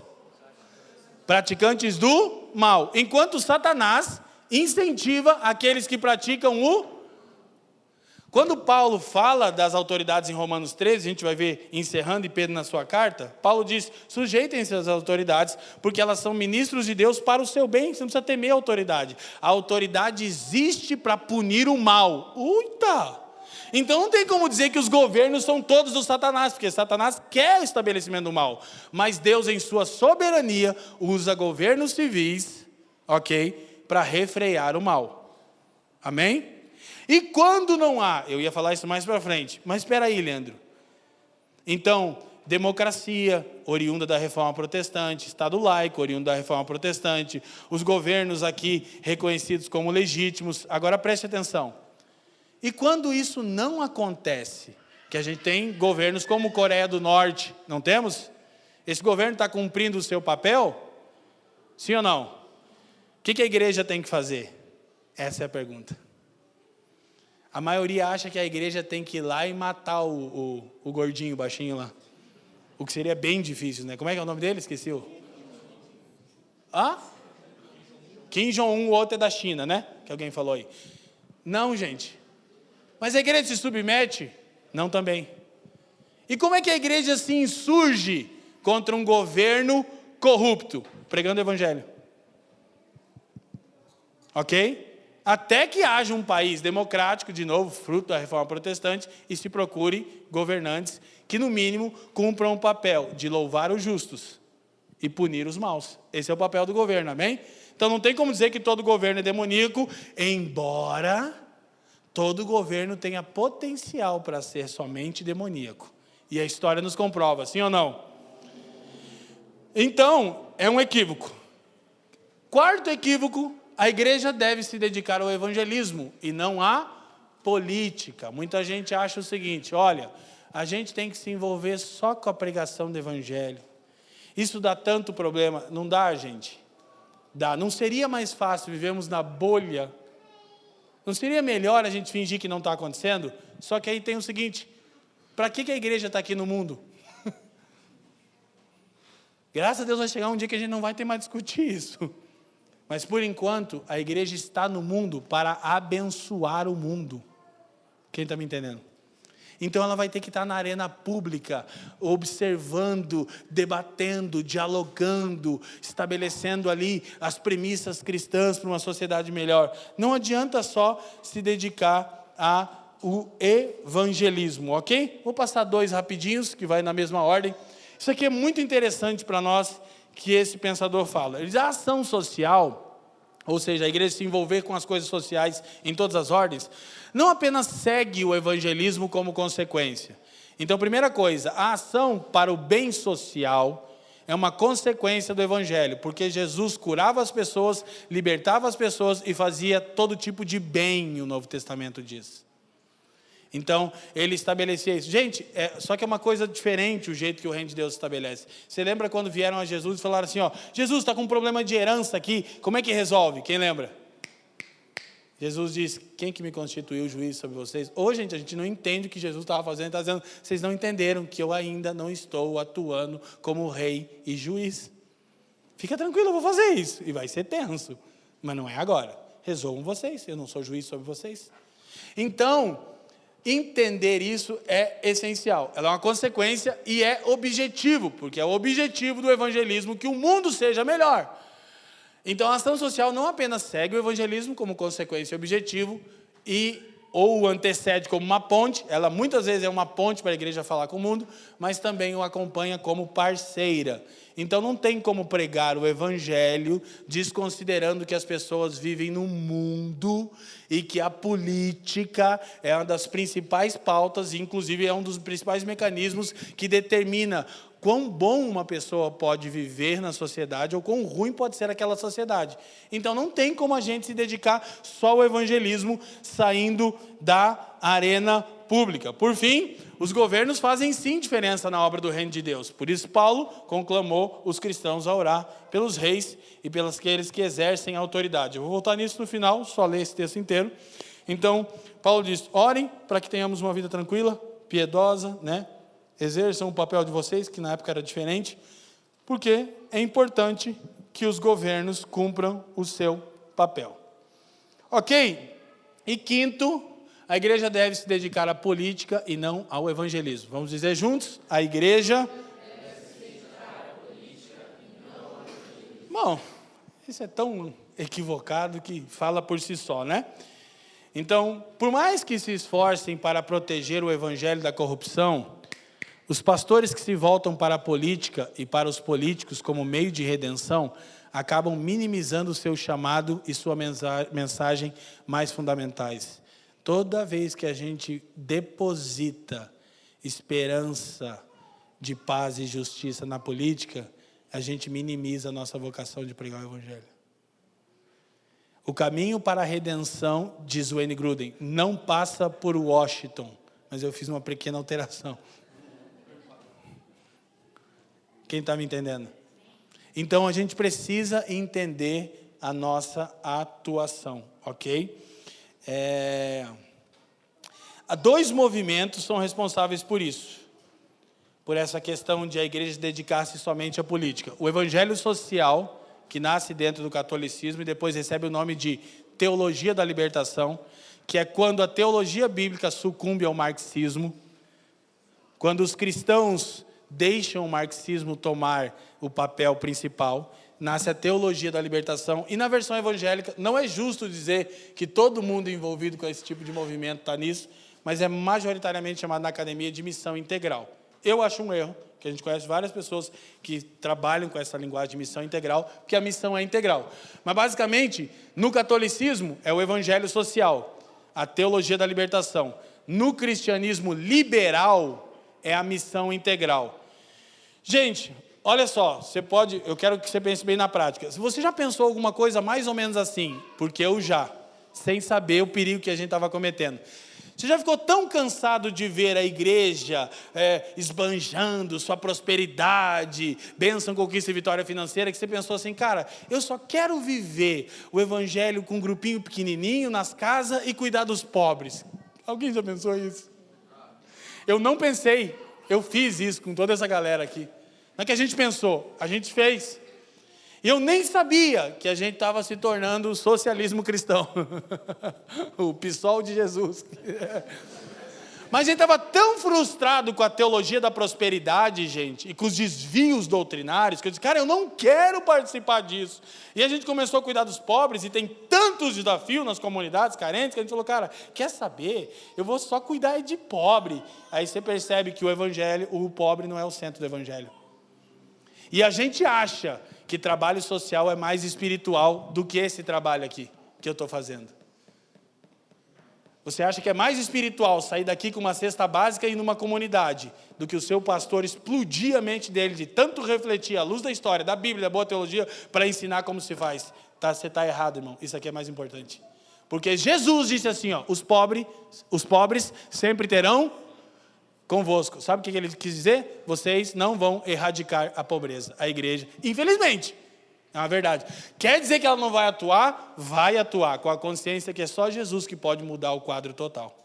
praticantes do mal, enquanto Satanás incentiva aqueles que praticam o... Quando Paulo fala das autoridades em Romanos 13, a gente vai ver encerrando e Pedro na sua carta, Paulo diz, sujeitem-se às autoridades, porque elas são ministros de Deus para o seu bem, você não precisa temer a autoridade. A autoridade existe para punir o mal. Uita! Então não tem como dizer que os governos são todos do Satanás, porque Satanás quer o estabelecimento do mal. Mas Deus, em sua soberania, usa governos civis, ok, para refrear o mal. Amém? E quando não há, eu ia falar isso mais para frente, mas espera aí, Leandro. Então, democracia, oriunda da reforma protestante, Estado laico, oriundo da reforma protestante, os governos aqui reconhecidos como legítimos. Agora preste atenção. E quando isso não acontece, que a gente tem governos como Coreia do Norte, não temos? Esse governo está cumprindo o seu papel? Sim ou não? O que a igreja tem que fazer? Essa é a pergunta. A maioria acha que a igreja tem que ir lá e matar o gordinho, o baixinho lá. O que seria bem difícil, né? Como é que é o nome dele? Esqueci. Kim Jong-un, o outro é da China, né? Que alguém falou aí. Não, gente. Mas a igreja se submete? Não também. E como é que a igreja se insurge contra um governo corrupto? Pregando o evangelho. Ok? Até que haja um país democrático, de novo, fruto da reforma protestante, e se procure governantes que, no mínimo, cumpram o papel de louvar os justos e punir os maus. Esse é o papel do governo, amém? Então não tem como dizer que todo governo é demoníaco, embora todo governo tenha potencial para ser somente demoníaco. E a história nos comprova, sim ou não? Então, é um equívoco. Quarto equívoco, a igreja deve se dedicar ao evangelismo e não à política. Muita gente acha o seguinte, olha, a gente tem que se envolver só com a pregação do evangelho. Isso dá tanto problema. Não dá, gente? Dá. Não seria mais fácil vivermos na bolha? Não seria melhor a gente fingir que não está acontecendo? Só que aí tem o seguinte, para que a igreja está aqui no mundo? Graças a Deus vai chegar um dia que a gente não vai ter mais discutir isso. Mas por enquanto, a igreja está no mundo para abençoar o mundo. Quem está me entendendo? Então ela vai ter que estar na arena pública, observando, debatendo, dialogando, estabelecendo ali as premissas cristãs para uma sociedade melhor. Não adianta só se dedicar ao evangelismo, ok? Vou passar 2 rapidinhos, que vai na mesma ordem. Isso aqui é muito interessante para nós, que esse pensador fala. Ele diz, a ação social, ou seja, a igreja se envolver com as coisas sociais em todas as ordens, não apenas segue o evangelismo como consequência. Então, primeira coisa, a ação para o bem social é uma consequência do evangelho, porque Jesus curava as pessoas, libertava as pessoas e fazia todo tipo de bem, o Novo Testamento diz. Então, ele estabelecia isso. Gente, só que é uma coisa diferente o jeito que o reino de Deus estabelece. Você lembra quando vieram a Jesus e falaram assim, Jesus está com um problema de herança aqui, como é que resolve? Quem lembra? Jesus disse, quem que me constituiu juiz sobre vocês? Hoje, gente, a gente não entende o que Jesus estava fazendo, está dizendo, vocês não entenderam que eu ainda não estou atuando como rei e juiz. Fica tranquilo, eu vou fazer isso. E vai ser tenso, mas não é agora. Resolvam vocês, eu não sou juiz sobre vocês. Então, entender isso é essencial. Ela é uma consequência e é objetivo, porque é o objetivo do evangelismo que o mundo seja melhor. Então a ação social não apenas segue o evangelismo como consequência e objetivo, ou o antecede como uma ponte, ela muitas vezes é uma ponte para a igreja falar com o mundo, mas também o acompanha como parceira. Então não tem como pregar o evangelho desconsiderando que as pessoas vivem no mundo e que a política é uma das principais pautas, e inclusive é um dos principais mecanismos que determina quão bom uma pessoa pode viver na sociedade ou quão ruim pode ser aquela sociedade. Então não tem como a gente se dedicar só ao evangelismo saindo da arena pública. Por fim, os governos fazem sim diferença na obra do reino de Deus. Por isso Paulo conclamou os cristãos a orar pelos reis e pelos aqueles que exercem a autoridade. Eu vou voltar nisso no final, só ler esse texto inteiro. Então, Paulo diz, orem para que tenhamos uma vida tranquila, piedosa, né? Exerçam o papel de vocês, que na época era diferente, porque é importante que os governos cumpram o seu papel. Ok? E quinto, a igreja deve se dedicar à política e não ao evangelismo. Vamos dizer juntos? A igreja deve se dedicar à política e não ao evangelismo. Bom, isso é tão equivocado que fala por si só, né? Então, por mais que se esforcem para proteger o evangelho da corrupção, os pastores que se voltam para a política e para os políticos como meio de redenção, acabam minimizando o seu chamado e sua mensagem mais fundamentais. Toda vez que a gente deposita esperança de paz e justiça na política, a gente minimiza a nossa vocação de pregar o evangelho. O caminho para a redenção, diz Wayne Grudem, não passa por Washington, mas eu fiz uma pequena alteração. Quem está me entendendo? Então, a gente precisa entender a nossa atuação, ok? Dois movimentos são responsáveis por isso, por essa questão de a igreja dedicar-se somente à política. O evangelho social, que nasce dentro do catolicismo e depois recebe o nome de teologia da libertação, que é quando a teologia bíblica sucumbe ao marxismo, quando os cristãos deixam o marxismo tomar o papel principal, nasce a teologia da libertação. E na versão evangélica, não é justo dizer que todo mundo envolvido com esse tipo de movimento está nisso, mas é majoritariamente chamado na academia de missão integral. Eu acho um erro, que a gente conhece várias pessoas que trabalham com essa linguagem de missão integral, porque a missão é integral. Mas, basicamente, no catolicismo, é o evangelho social, a teologia da libertação. No cristianismo liberal, é a missão integral. Gente, olha só, eu quero que você pense bem na prática. Se você já pensou alguma coisa mais ou menos assim, porque eu já, sem saber o perigo que a gente estava cometendo. Você já ficou tão cansado de ver a igreja esbanjando sua prosperidade, bênção, conquista e vitória financeira, que você pensou assim, cara, eu só quero viver o evangelho com um grupinho pequenininho nas casas e cuidar dos pobres. Alguém já pensou isso? Eu não pensei, eu fiz isso com toda essa galera aqui. Não é que a gente pensou, a gente fez. E eu nem sabia que a gente estava se tornando o socialismo cristão. O PSOL de Jesus. Mas a gente estava tão frustrado com a teologia da prosperidade, gente, e com os desvios doutrinários, que eu disse, cara, eu não quero participar disso. E a gente começou a cuidar dos pobres, e tem tantos desafios nas comunidades carentes, que a gente falou, cara, quer saber? Eu vou só cuidar de pobre. Aí você percebe que o evangelho, o pobre não é o centro do evangelho. E a gente acha que trabalho social é mais espiritual do que esse trabalho aqui, que eu estou fazendo. Você acha que é mais espiritual sair daqui com uma cesta básica e ir numa comunidade, do que o seu pastor explodir a mente dele, de tanto refletir à luz da história, da Bíblia, da boa teologia, para ensinar como se faz. Você está errado, irmão. Isso aqui é mais importante. Porque Jesus disse assim, ó, os pobres sempre terão convosco. Sabe o que ele quis dizer? Vocês não vão erradicar a pobreza, a igreja. Infelizmente, é uma verdade. Quer dizer que ela não vai atuar? Vai atuar, com a consciência que é só Jesus que pode mudar o quadro total.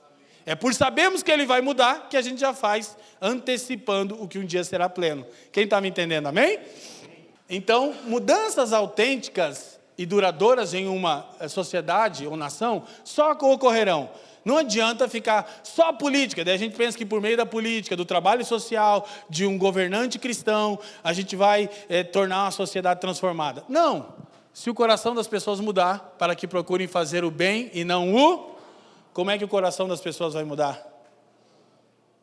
É por sabermos que ele vai mudar, que a gente já faz, antecipando o que um dia será pleno. Quem está me entendendo, amém? Então, mudanças autênticas e duradouras em uma sociedade ou nação, só ocorrerão. Não adianta ficar só política, daí a gente pensa que por meio da política, do trabalho social, de um governante cristão, a gente vai tornar uma sociedade transformada. Não, se o coração das pessoas mudar, para que procurem fazer o bem e não o... Como é que o coração das pessoas vai mudar?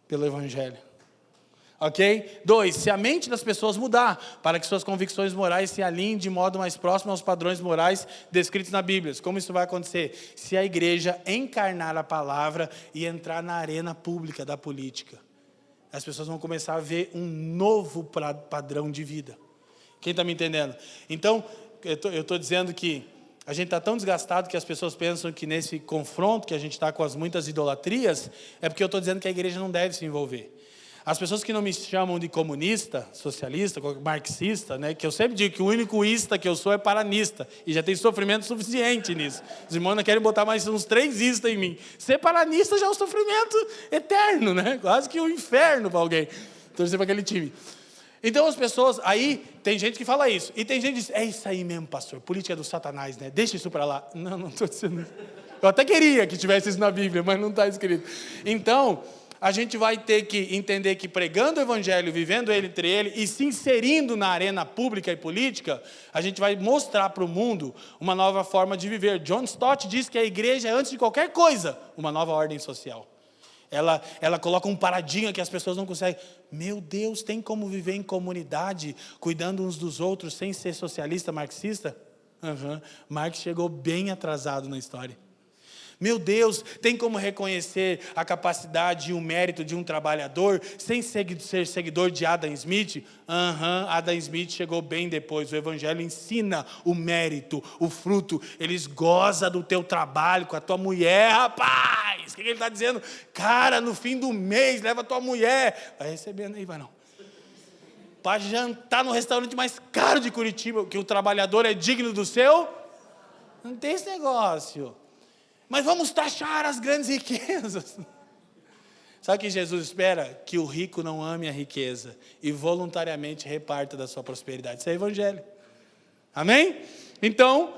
Pelo evangelho. Ok? 2, se a mente das pessoas mudar, para que suas convicções morais se alinhem de modo mais próximo aos padrões morais descritos na Bíblia. Como isso vai acontecer? Se a igreja encarnar a palavra e entrar na arena pública da política. As pessoas vão começar a ver um novo padrão de vida. Quem está me entendendo? Então, eu estou dizendo que a gente está tão desgastado que as pessoas pensam que nesse confronto que a gente está com as muitas idolatrias, é porque eu estou dizendo que a igreja não deve se envolver. As pessoas que não me chamam de comunista, socialista, marxista, né, que eu sempre digo que o único ista que eu sou é paranista, e já tem sofrimento suficiente nisso. Os irmãos querem botar mais uns 3 istas em mim. Ser paranista já é um sofrimento eterno, né? Quase que um inferno para alguém. Torcer para aquele time. Então as pessoas, aí tem gente que fala isso, e tem gente que diz, é isso aí mesmo, pastor, política do Satanás, né? Deixa isso para lá. Não estou dizendo isso. Eu até queria que tivesse isso na Bíblia, mas não está escrito. Então... a gente vai ter que entender que pregando o evangelho, vivendo ele entre ele e se inserindo na arena pública e política, a gente vai mostrar para o mundo uma nova forma de viver. John Stott diz que a igreja é, antes de qualquer coisa, uma nova ordem social. Ela coloca um paradigma que as pessoas não conseguem. Meu Deus, tem como viver em comunidade, cuidando uns dos outros, sem ser socialista, marxista? Marx chegou bem atrasado na história. Meu Deus, tem como reconhecer a capacidade e o mérito de um trabalhador sem ser seguidor de Adam Smith? Adam Smith chegou bem depois. O evangelho ensina o mérito, o fruto. Eles gozam do teu trabalho com a tua mulher, rapaz. O que ele está dizendo? Cara, no fim do mês, leva a tua mulher. Vai recebendo aí, vai não. Para jantar no restaurante mais caro de Curitiba, que o trabalhador é digno do seu. Não tem esse negócio. Mas vamos taxar as grandes riquezas. Sabe o que Jesus espera? Que o rico não ame a riqueza e voluntariamente reparta da sua prosperidade. Isso é evangelho. Amém? Então,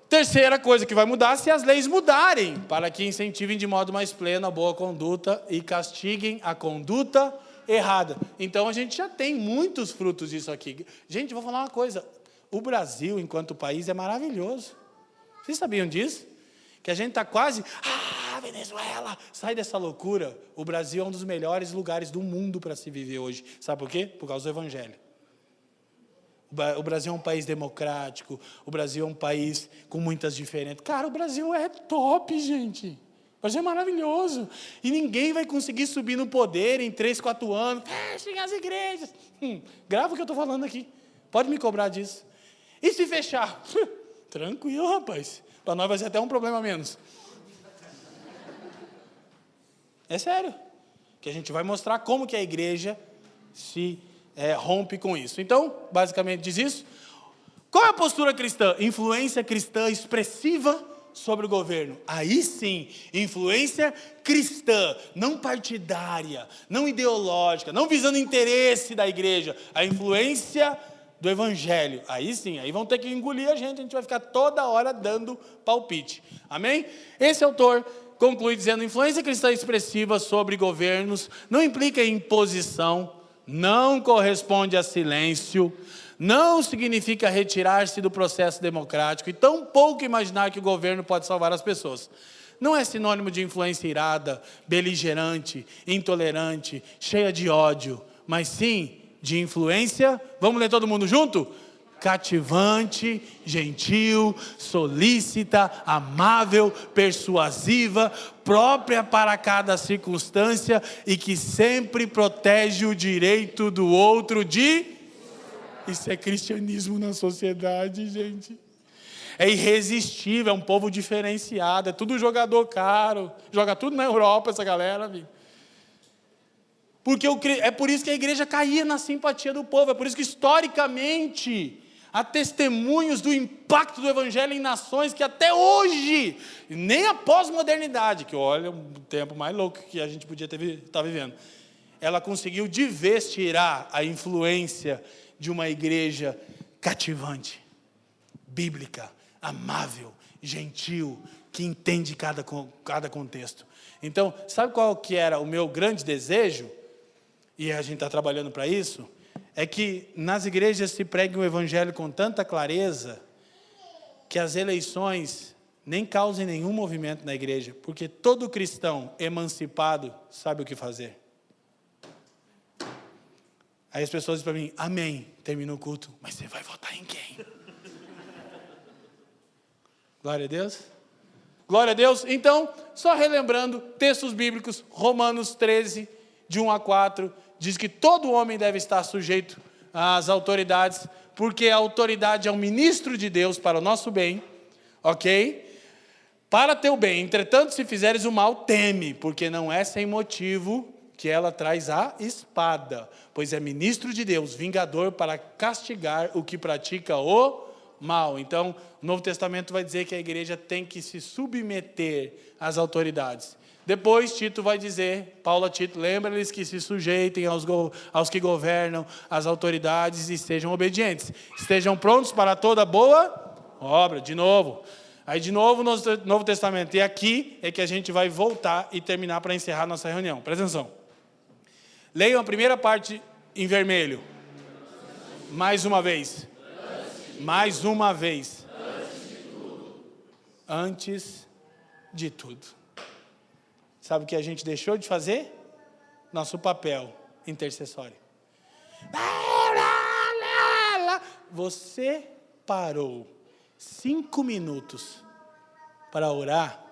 terceira coisa que vai mudar, se as leis mudarem, para que incentivem de modo mais pleno a boa conduta e castiguem a conduta errada. Então, a gente já tem muitos frutos disso aqui. Gente, vou falar uma coisa. O Brasil, enquanto país, é maravilhoso. Vocês sabiam disso? Que a gente está quase, Venezuela, sai dessa loucura. O Brasil é um dos melhores lugares do mundo para se viver hoje. Sabe por quê? Por causa do evangelho. O Brasil é um país democrático, o Brasil é um país com muitas diferenças. Cara, o Brasil é top, gente. O Brasil é maravilhoso. E ninguém vai conseguir subir no poder em 3, 4 anos. Fechem as igrejas. Grava o que eu estou falando aqui. Pode me cobrar disso. E se fechar? Tranquilo, rapaz. Para nós vai ser até um problema a menos. É sério. Que a gente vai mostrar como que a igreja se rompe com isso. Então, basicamente diz isso. Qual é a postura cristã? Influência cristã expressiva sobre o governo. Aí sim, influência cristã, não partidária, não ideológica, não visando o interesse da igreja. A influência do evangelho. Aí sim, aí vão ter que engolir a gente vai ficar toda hora dando palpite. Amém? Esse autor conclui dizendo: influência cristã expressiva sobre governos não implica imposição, não corresponde a silêncio, não significa retirar-se do processo democrático e tampouco imaginar que o governo pode salvar as pessoas. Não é sinônimo de influência irada, beligerante, intolerante, cheia de ódio, mas sim de influência, vamos ler todo mundo junto? Cativante, gentil, solícita, amável, persuasiva, própria para cada circunstância e que sempre protege o direito do outro de... Isso é cristianismo na sociedade, gente. É irresistível, é um povo diferenciado, é tudo jogador caro, joga tudo na Europa essa galera, viu? Porque é por isso que a igreja caía na simpatia do povo, é por isso que historicamente há testemunhos do impacto do evangelho em nações que até hoje, nem a pós-modernidade, que olha, um tempo mais louco que a gente podia estar vivendo, ela conseguiu de vez tirar a influência de uma igreja cativante, bíblica, amável, gentil, que entende cada contexto. Então, sabe qual que era o meu grande desejo? E a gente está trabalhando para isso, é que nas igrejas se pregue o evangelho com tanta clareza, que as eleições nem causem nenhum movimento na igreja, porque todo cristão emancipado sabe o que fazer. Aí as pessoas dizem para mim: amém, terminou o culto, mas você vai votar em quem? Glória a Deus. Glória a Deus. Então, só relembrando, textos bíblicos, Romanos 13, de 1 a 4, diz que todo homem deve estar sujeito às autoridades, porque a autoridade é um ministro de Deus para o nosso bem, ok? Para teu bem, entretanto, se fizeres o mal, teme, porque não é sem motivo que ela traz a espada, pois é ministro de Deus, vingador para castigar o que pratica o mal. Então, o Novo Testamento vai dizer que a igreja tem que se submeter às autoridades. Depois, Tito vai dizer, Paulo a Tito, lembra-lhes que se sujeitem aos que governam, às autoridades, e sejam obedientes. Estejam prontos para toda boa obra. De novo, Aí de novo no Novo Testamento. E aqui é que a gente vai voltar e terminar para encerrar nossa reunião. Presta atenção. Leiam a primeira parte em vermelho. Mais uma vez. Mais uma vez. Antes de tudo. Sabe o que a gente deixou de fazer? Nosso papel intercessório. Você parou 5 minutos para orar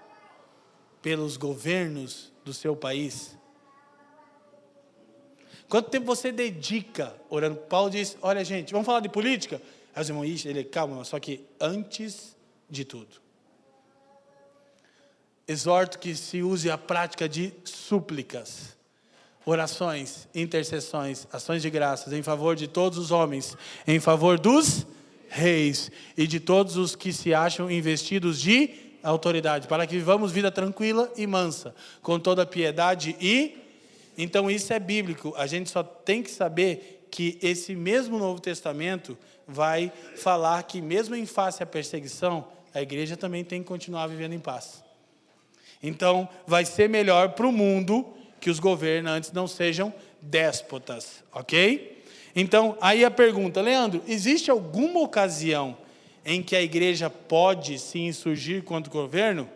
pelos governos do seu país? Quanto tempo você dedica orando? Paulo diz, olha gente, vamos falar de política? Aí os irmãos, ele calma, só que antes de tudo. Exorto que se use a prática de súplicas, orações, intercessões, ações de graças em favor de todos os homens, em favor dos reis e de todos os que se acham investidos de autoridade, para que vivamos vida tranquila e mansa, com toda piedade e... Então isso é bíblico, a gente só tem que saber que esse mesmo Novo Testamento vai falar que mesmo em face à perseguição, a igreja também tem que continuar vivendo em paz. Então, vai ser melhor para o mundo que os governantes não sejam déspotas, ok? Então, aí a pergunta, Leandro, existe alguma ocasião em que a igreja pode se insurgir contra o governo?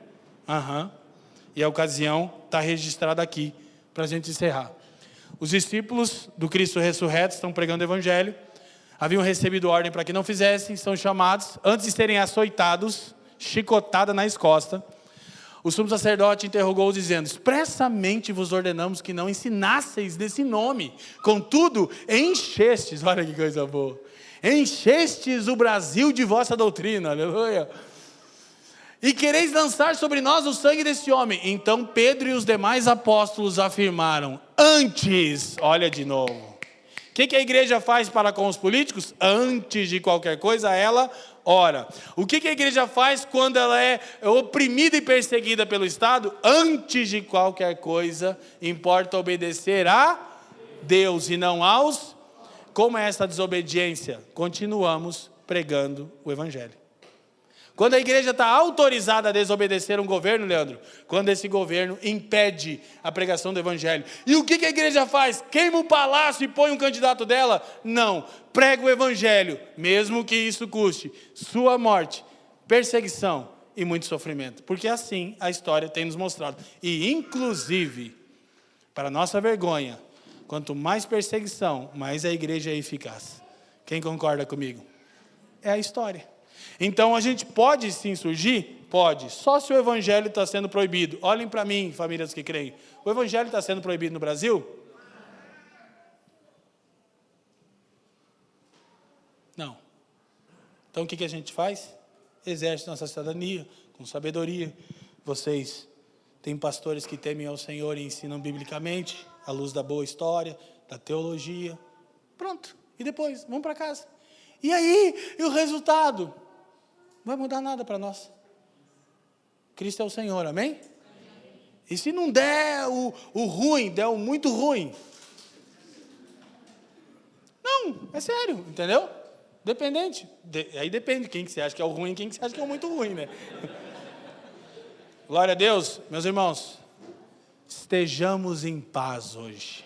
E a ocasião está registrada aqui, para a gente encerrar. Os discípulos do Cristo ressurreto estão pregando o evangelho, haviam recebido ordem para que não fizessem, são chamados, antes de serem açoitados, chicotada nas costas. O sumo sacerdote interrogou-os dizendo, expressamente vos ordenamos que não ensinasseis desse nome, contudo, enchestes, olha que coisa boa, enchestes o Brasil de vossa doutrina, aleluia, e quereis lançar sobre nós o sangue desse homem. Então Pedro e os demais apóstolos afirmaram, antes, olha de novo, o que a igreja faz para com os políticos? Antes de qualquer coisa, ela ora. O que a igreja faz quando ela é oprimida e perseguida pelo Estado? Antes de qualquer coisa, importa obedecer a Deus e não aos... Como é essa desobediência? Continuamos pregando o evangelho. Quando a igreja está autorizada a desobedecer um governo, Leandro, quando esse governo impede a pregação do evangelho. E o que a igreja faz? Queima o palácio e põe um candidato dela? Não, prega o evangelho, mesmo que isso custe sua morte, perseguição e muito sofrimento. Porque assim a história tem nos mostrado. E inclusive, para nossa vergonha, quanto mais perseguição, mais a igreja é eficaz. Quem concorda comigo? É a história. Então a gente pode se insurgir? Pode, só se o evangelho está sendo proibido. Olhem para mim, famílias que creem. O evangelho está sendo proibido no Brasil? Não. Então o que a gente faz? Exerce nossa cidadania com sabedoria. Vocês têm pastores que temem ao Senhor e ensinam biblicamente, à luz da boa história, da teologia. Pronto. E depois, vamos para casa. E aí, e o resultado? Não vai mudar nada para nós. Cristo é o Senhor, amém? E se não der o ruim, der o muito ruim? Não, é sério, entendeu? Dependente. Aí depende quem que você acha que é o ruim e quem que você acha que é o muito ruim, né? Glória a Deus, meus irmãos. Estejamos em paz hoje.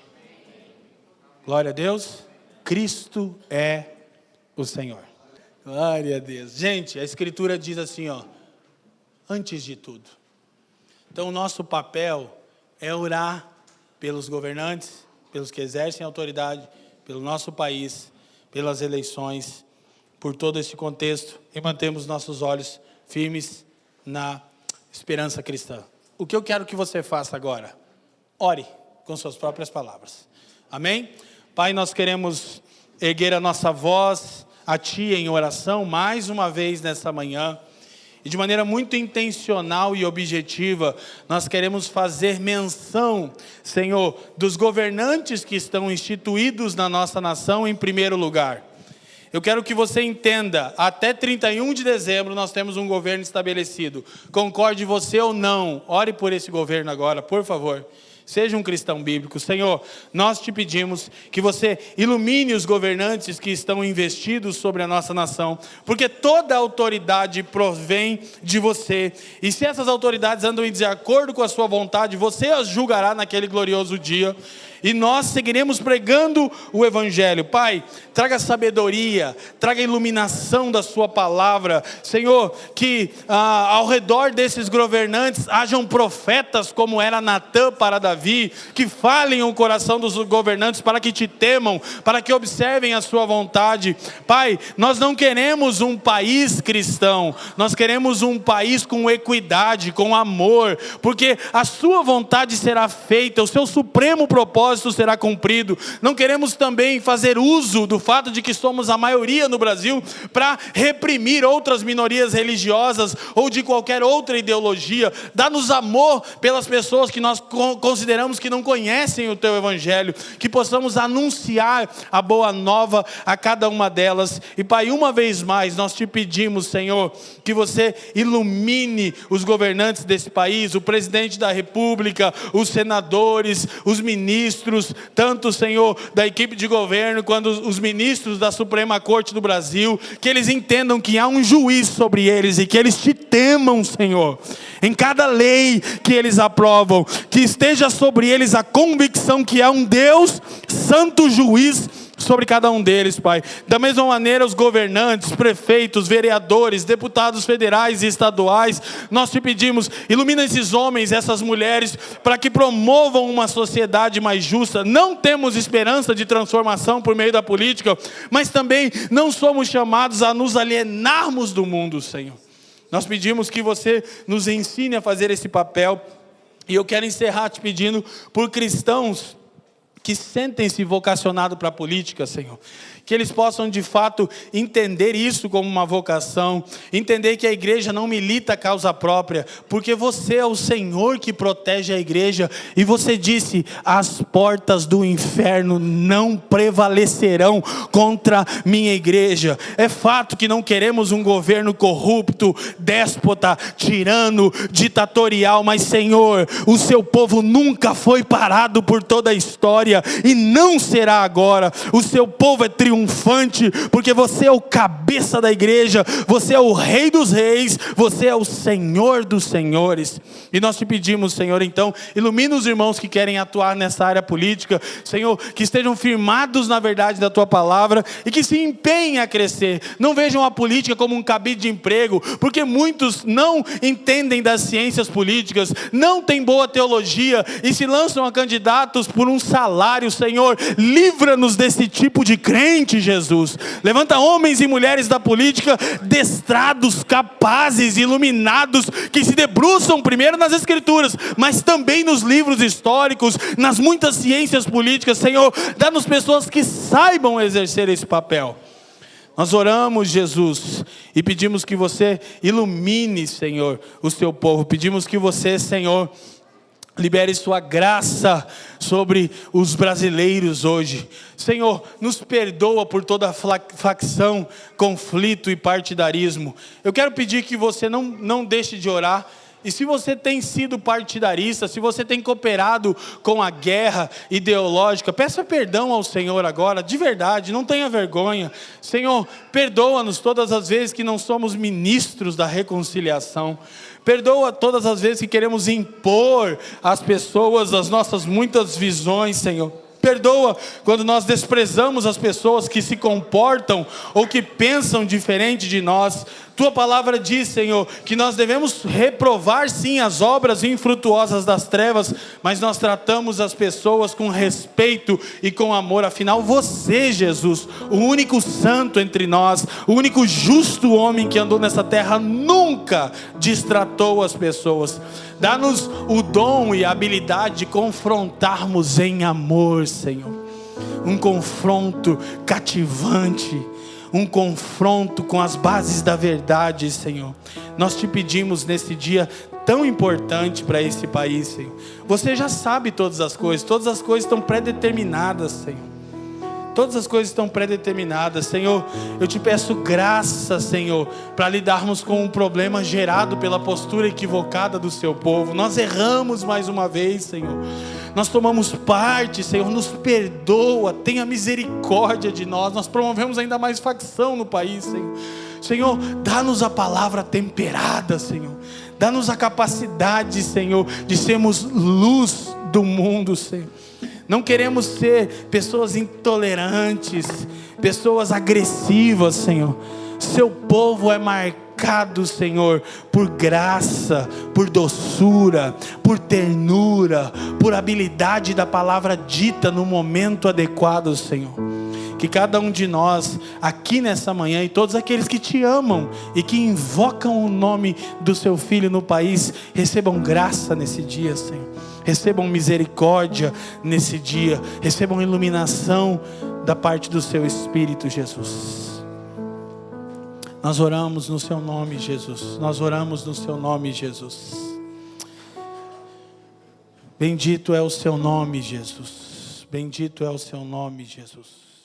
Glória a Deus. Cristo é o Senhor. Glória a Deus. Gente, a Escritura diz assim, ó, antes de tudo. Então, o nosso papel é orar pelos governantes, pelos que exercem autoridade, pelo nosso país, pelas eleições, por todo esse contexto, e mantemos nossos olhos firmes na esperança cristã. O que eu quero que você faça agora? Ore com suas próprias palavras. Amém? Pai, nós queremos erguer a nossa voz a Ti em oração, mais uma vez nessa manhã, e de maneira muito intencional e objetiva, nós queremos fazer menção, Senhor, dos governantes que estão instituídos na nossa nação em primeiro lugar. Eu quero que você entenda, até 31 de dezembro nós temos um governo estabelecido. Concorde você ou não, ore por esse governo agora, por favor. Seja um cristão bíblico. Senhor, nós te pedimos que você ilumine os governantes que estão investidos sobre a nossa nação, porque toda autoridade provém de você, e se essas autoridades andam em desacordo com a sua vontade, você as julgará naquele glorioso dia, e nós seguiremos pregando o Evangelho. Pai, traga sabedoria, traga iluminação da sua palavra. Senhor, que ao redor desses governantes hajam profetas como era Natã para Davi, que falem o coração dos governantes para que te temam, para que observem a sua vontade. Pai, nós não queremos um país cristão, nós queremos um país com equidade, com amor, porque a sua vontade será feita, o seu supremo propósito será cumprido. Não queremos também fazer uso do fato de que somos a maioria no Brasil para reprimir outras minorias religiosas ou de qualquer outra ideologia. Dá-nos amor pelas pessoas que nós consideramos que não conhecem o teu Evangelho, que possamos anunciar a boa nova a cada uma delas. E Pai, uma vez mais nós te pedimos, Senhor, que você ilumine os governantes desse país, o presidente da República, os senadores, os ministros, tanto, Senhor, da equipe de governo, quanto os ministros da Suprema Corte do Brasil, que eles entendam que há um juiz sobre eles e que eles te temam, Senhor, em cada lei que eles aprovam, que esteja sobre eles a convicção que há um Deus, santo juiz, sobre cada um deles, Pai. Da mesma maneira, os governantes, prefeitos, vereadores, deputados federais e estaduais, nós te pedimos, ilumina esses homens, essas mulheres, para que promovam uma sociedade mais justa. Não temos esperança de transformação por meio da política, mas também não somos chamados a nos alienarmos do mundo, Senhor. Nós pedimos que você nos ensine a fazer esse papel, e eu quero encerrar te pedindo por cristãos que sentem-se vocacionados para a política, Senhor. Que eles possam de fato entender isso como uma vocação, entender que a igreja não milita a causa própria, porque você é o Senhor que protege a igreja, e você disse, as portas do inferno não prevalecerão contra minha igreja. É fato que não queremos um governo corrupto, déspota, tirano, ditatorial, mas Senhor, o seu povo nunca foi parado por toda a história, e não será agora. O seu povo é triunfante, porque você é o cabeça da igreja, você é o Rei dos reis, você é o Senhor dos senhores. E nós te pedimos, Senhor, então, ilumina os irmãos que querem atuar nessa área política, Senhor, que estejam firmados na verdade da tua palavra, e que se empenhem a crescer. Não vejam a política como um cabide de emprego, porque muitos não entendem das ciências políticas, não têm boa teologia, e se lançam a candidatos por um salário. Senhor, livra-nos desse tipo de crente, Jesus. Levanta homens e mulheres da política destrados, capazes, iluminados, que se debruçam primeiro nas escrituras, mas também nos livros históricos, nas muitas ciências políticas. Senhor, dá-nos pessoas que saibam exercer esse papel. Nós oramos, Jesus, e pedimos que você ilumine, Senhor, o seu povo. Pedimos que você, Senhor, libere sua graça sobre os brasileiros hoje. Senhor, nos perdoa por toda facção, conflito e partidarismo. Eu quero pedir que você não deixe de orar. E se você tem sido partidarista, se você tem cooperado com a guerra ideológica, peça perdão ao Senhor agora, de verdade, não tenha vergonha. Senhor, perdoa-nos todas as vezes que não somos ministros da reconciliação. Perdoa todas as vezes que queremos impor às pessoas as nossas muitas visões, Senhor. Perdoa quando nós desprezamos as pessoas que se comportam ou que pensam diferente de nós. Tua palavra diz, Senhor, que nós devemos reprovar sim as obras infrutuosas das trevas, mas nós tratamos as pessoas com respeito e com amor. Afinal, você, Jesus, o único santo entre nós, o único justo homem que andou nessa terra, nunca destratou as pessoas. Dá-nos o dom e a habilidade de confrontarmos em amor, Senhor. Um confronto cativante, um confronto com as bases da verdade, Senhor. Nós te pedimos nesse dia tão importante para esse país, Senhor. Você já sabe todas as coisas estão pré-determinadas, Senhor. Todas as coisas estão pré-determinadas, Senhor. Eu te peço graça, Senhor, para lidarmos com um problema gerado pela postura equivocada do seu povo. Nós erramos mais uma vez, Senhor. nós tomamos parte, Senhor, nos perdoa, tenha misericórdia de nós. Nós promovemos ainda mais facção no país, Senhor. Senhor, dá-nos a palavra temperada, Senhor. Dá-nos a capacidade, Senhor, de sermos luz do mundo, Senhor. Não queremos ser pessoas intolerantes, pessoas agressivas, Senhor. Seu povo é marcado, Senhor, por graça, por doçura, por ternura, por habilidade da palavra dita no momento adequado, Senhor. Que cada um de nós, aqui nessa manhã, e todos aqueles que te amam e que invocam o nome do seu Filho no país, recebam graça nesse dia, Senhor. Recebam misericórdia nesse dia. Recebam iluminação da parte do seu Espírito, Jesus. Nós oramos no seu nome, Jesus. Nós oramos no seu nome, Jesus. Bendito é o seu nome, Jesus. Bendito é o seu nome, Jesus.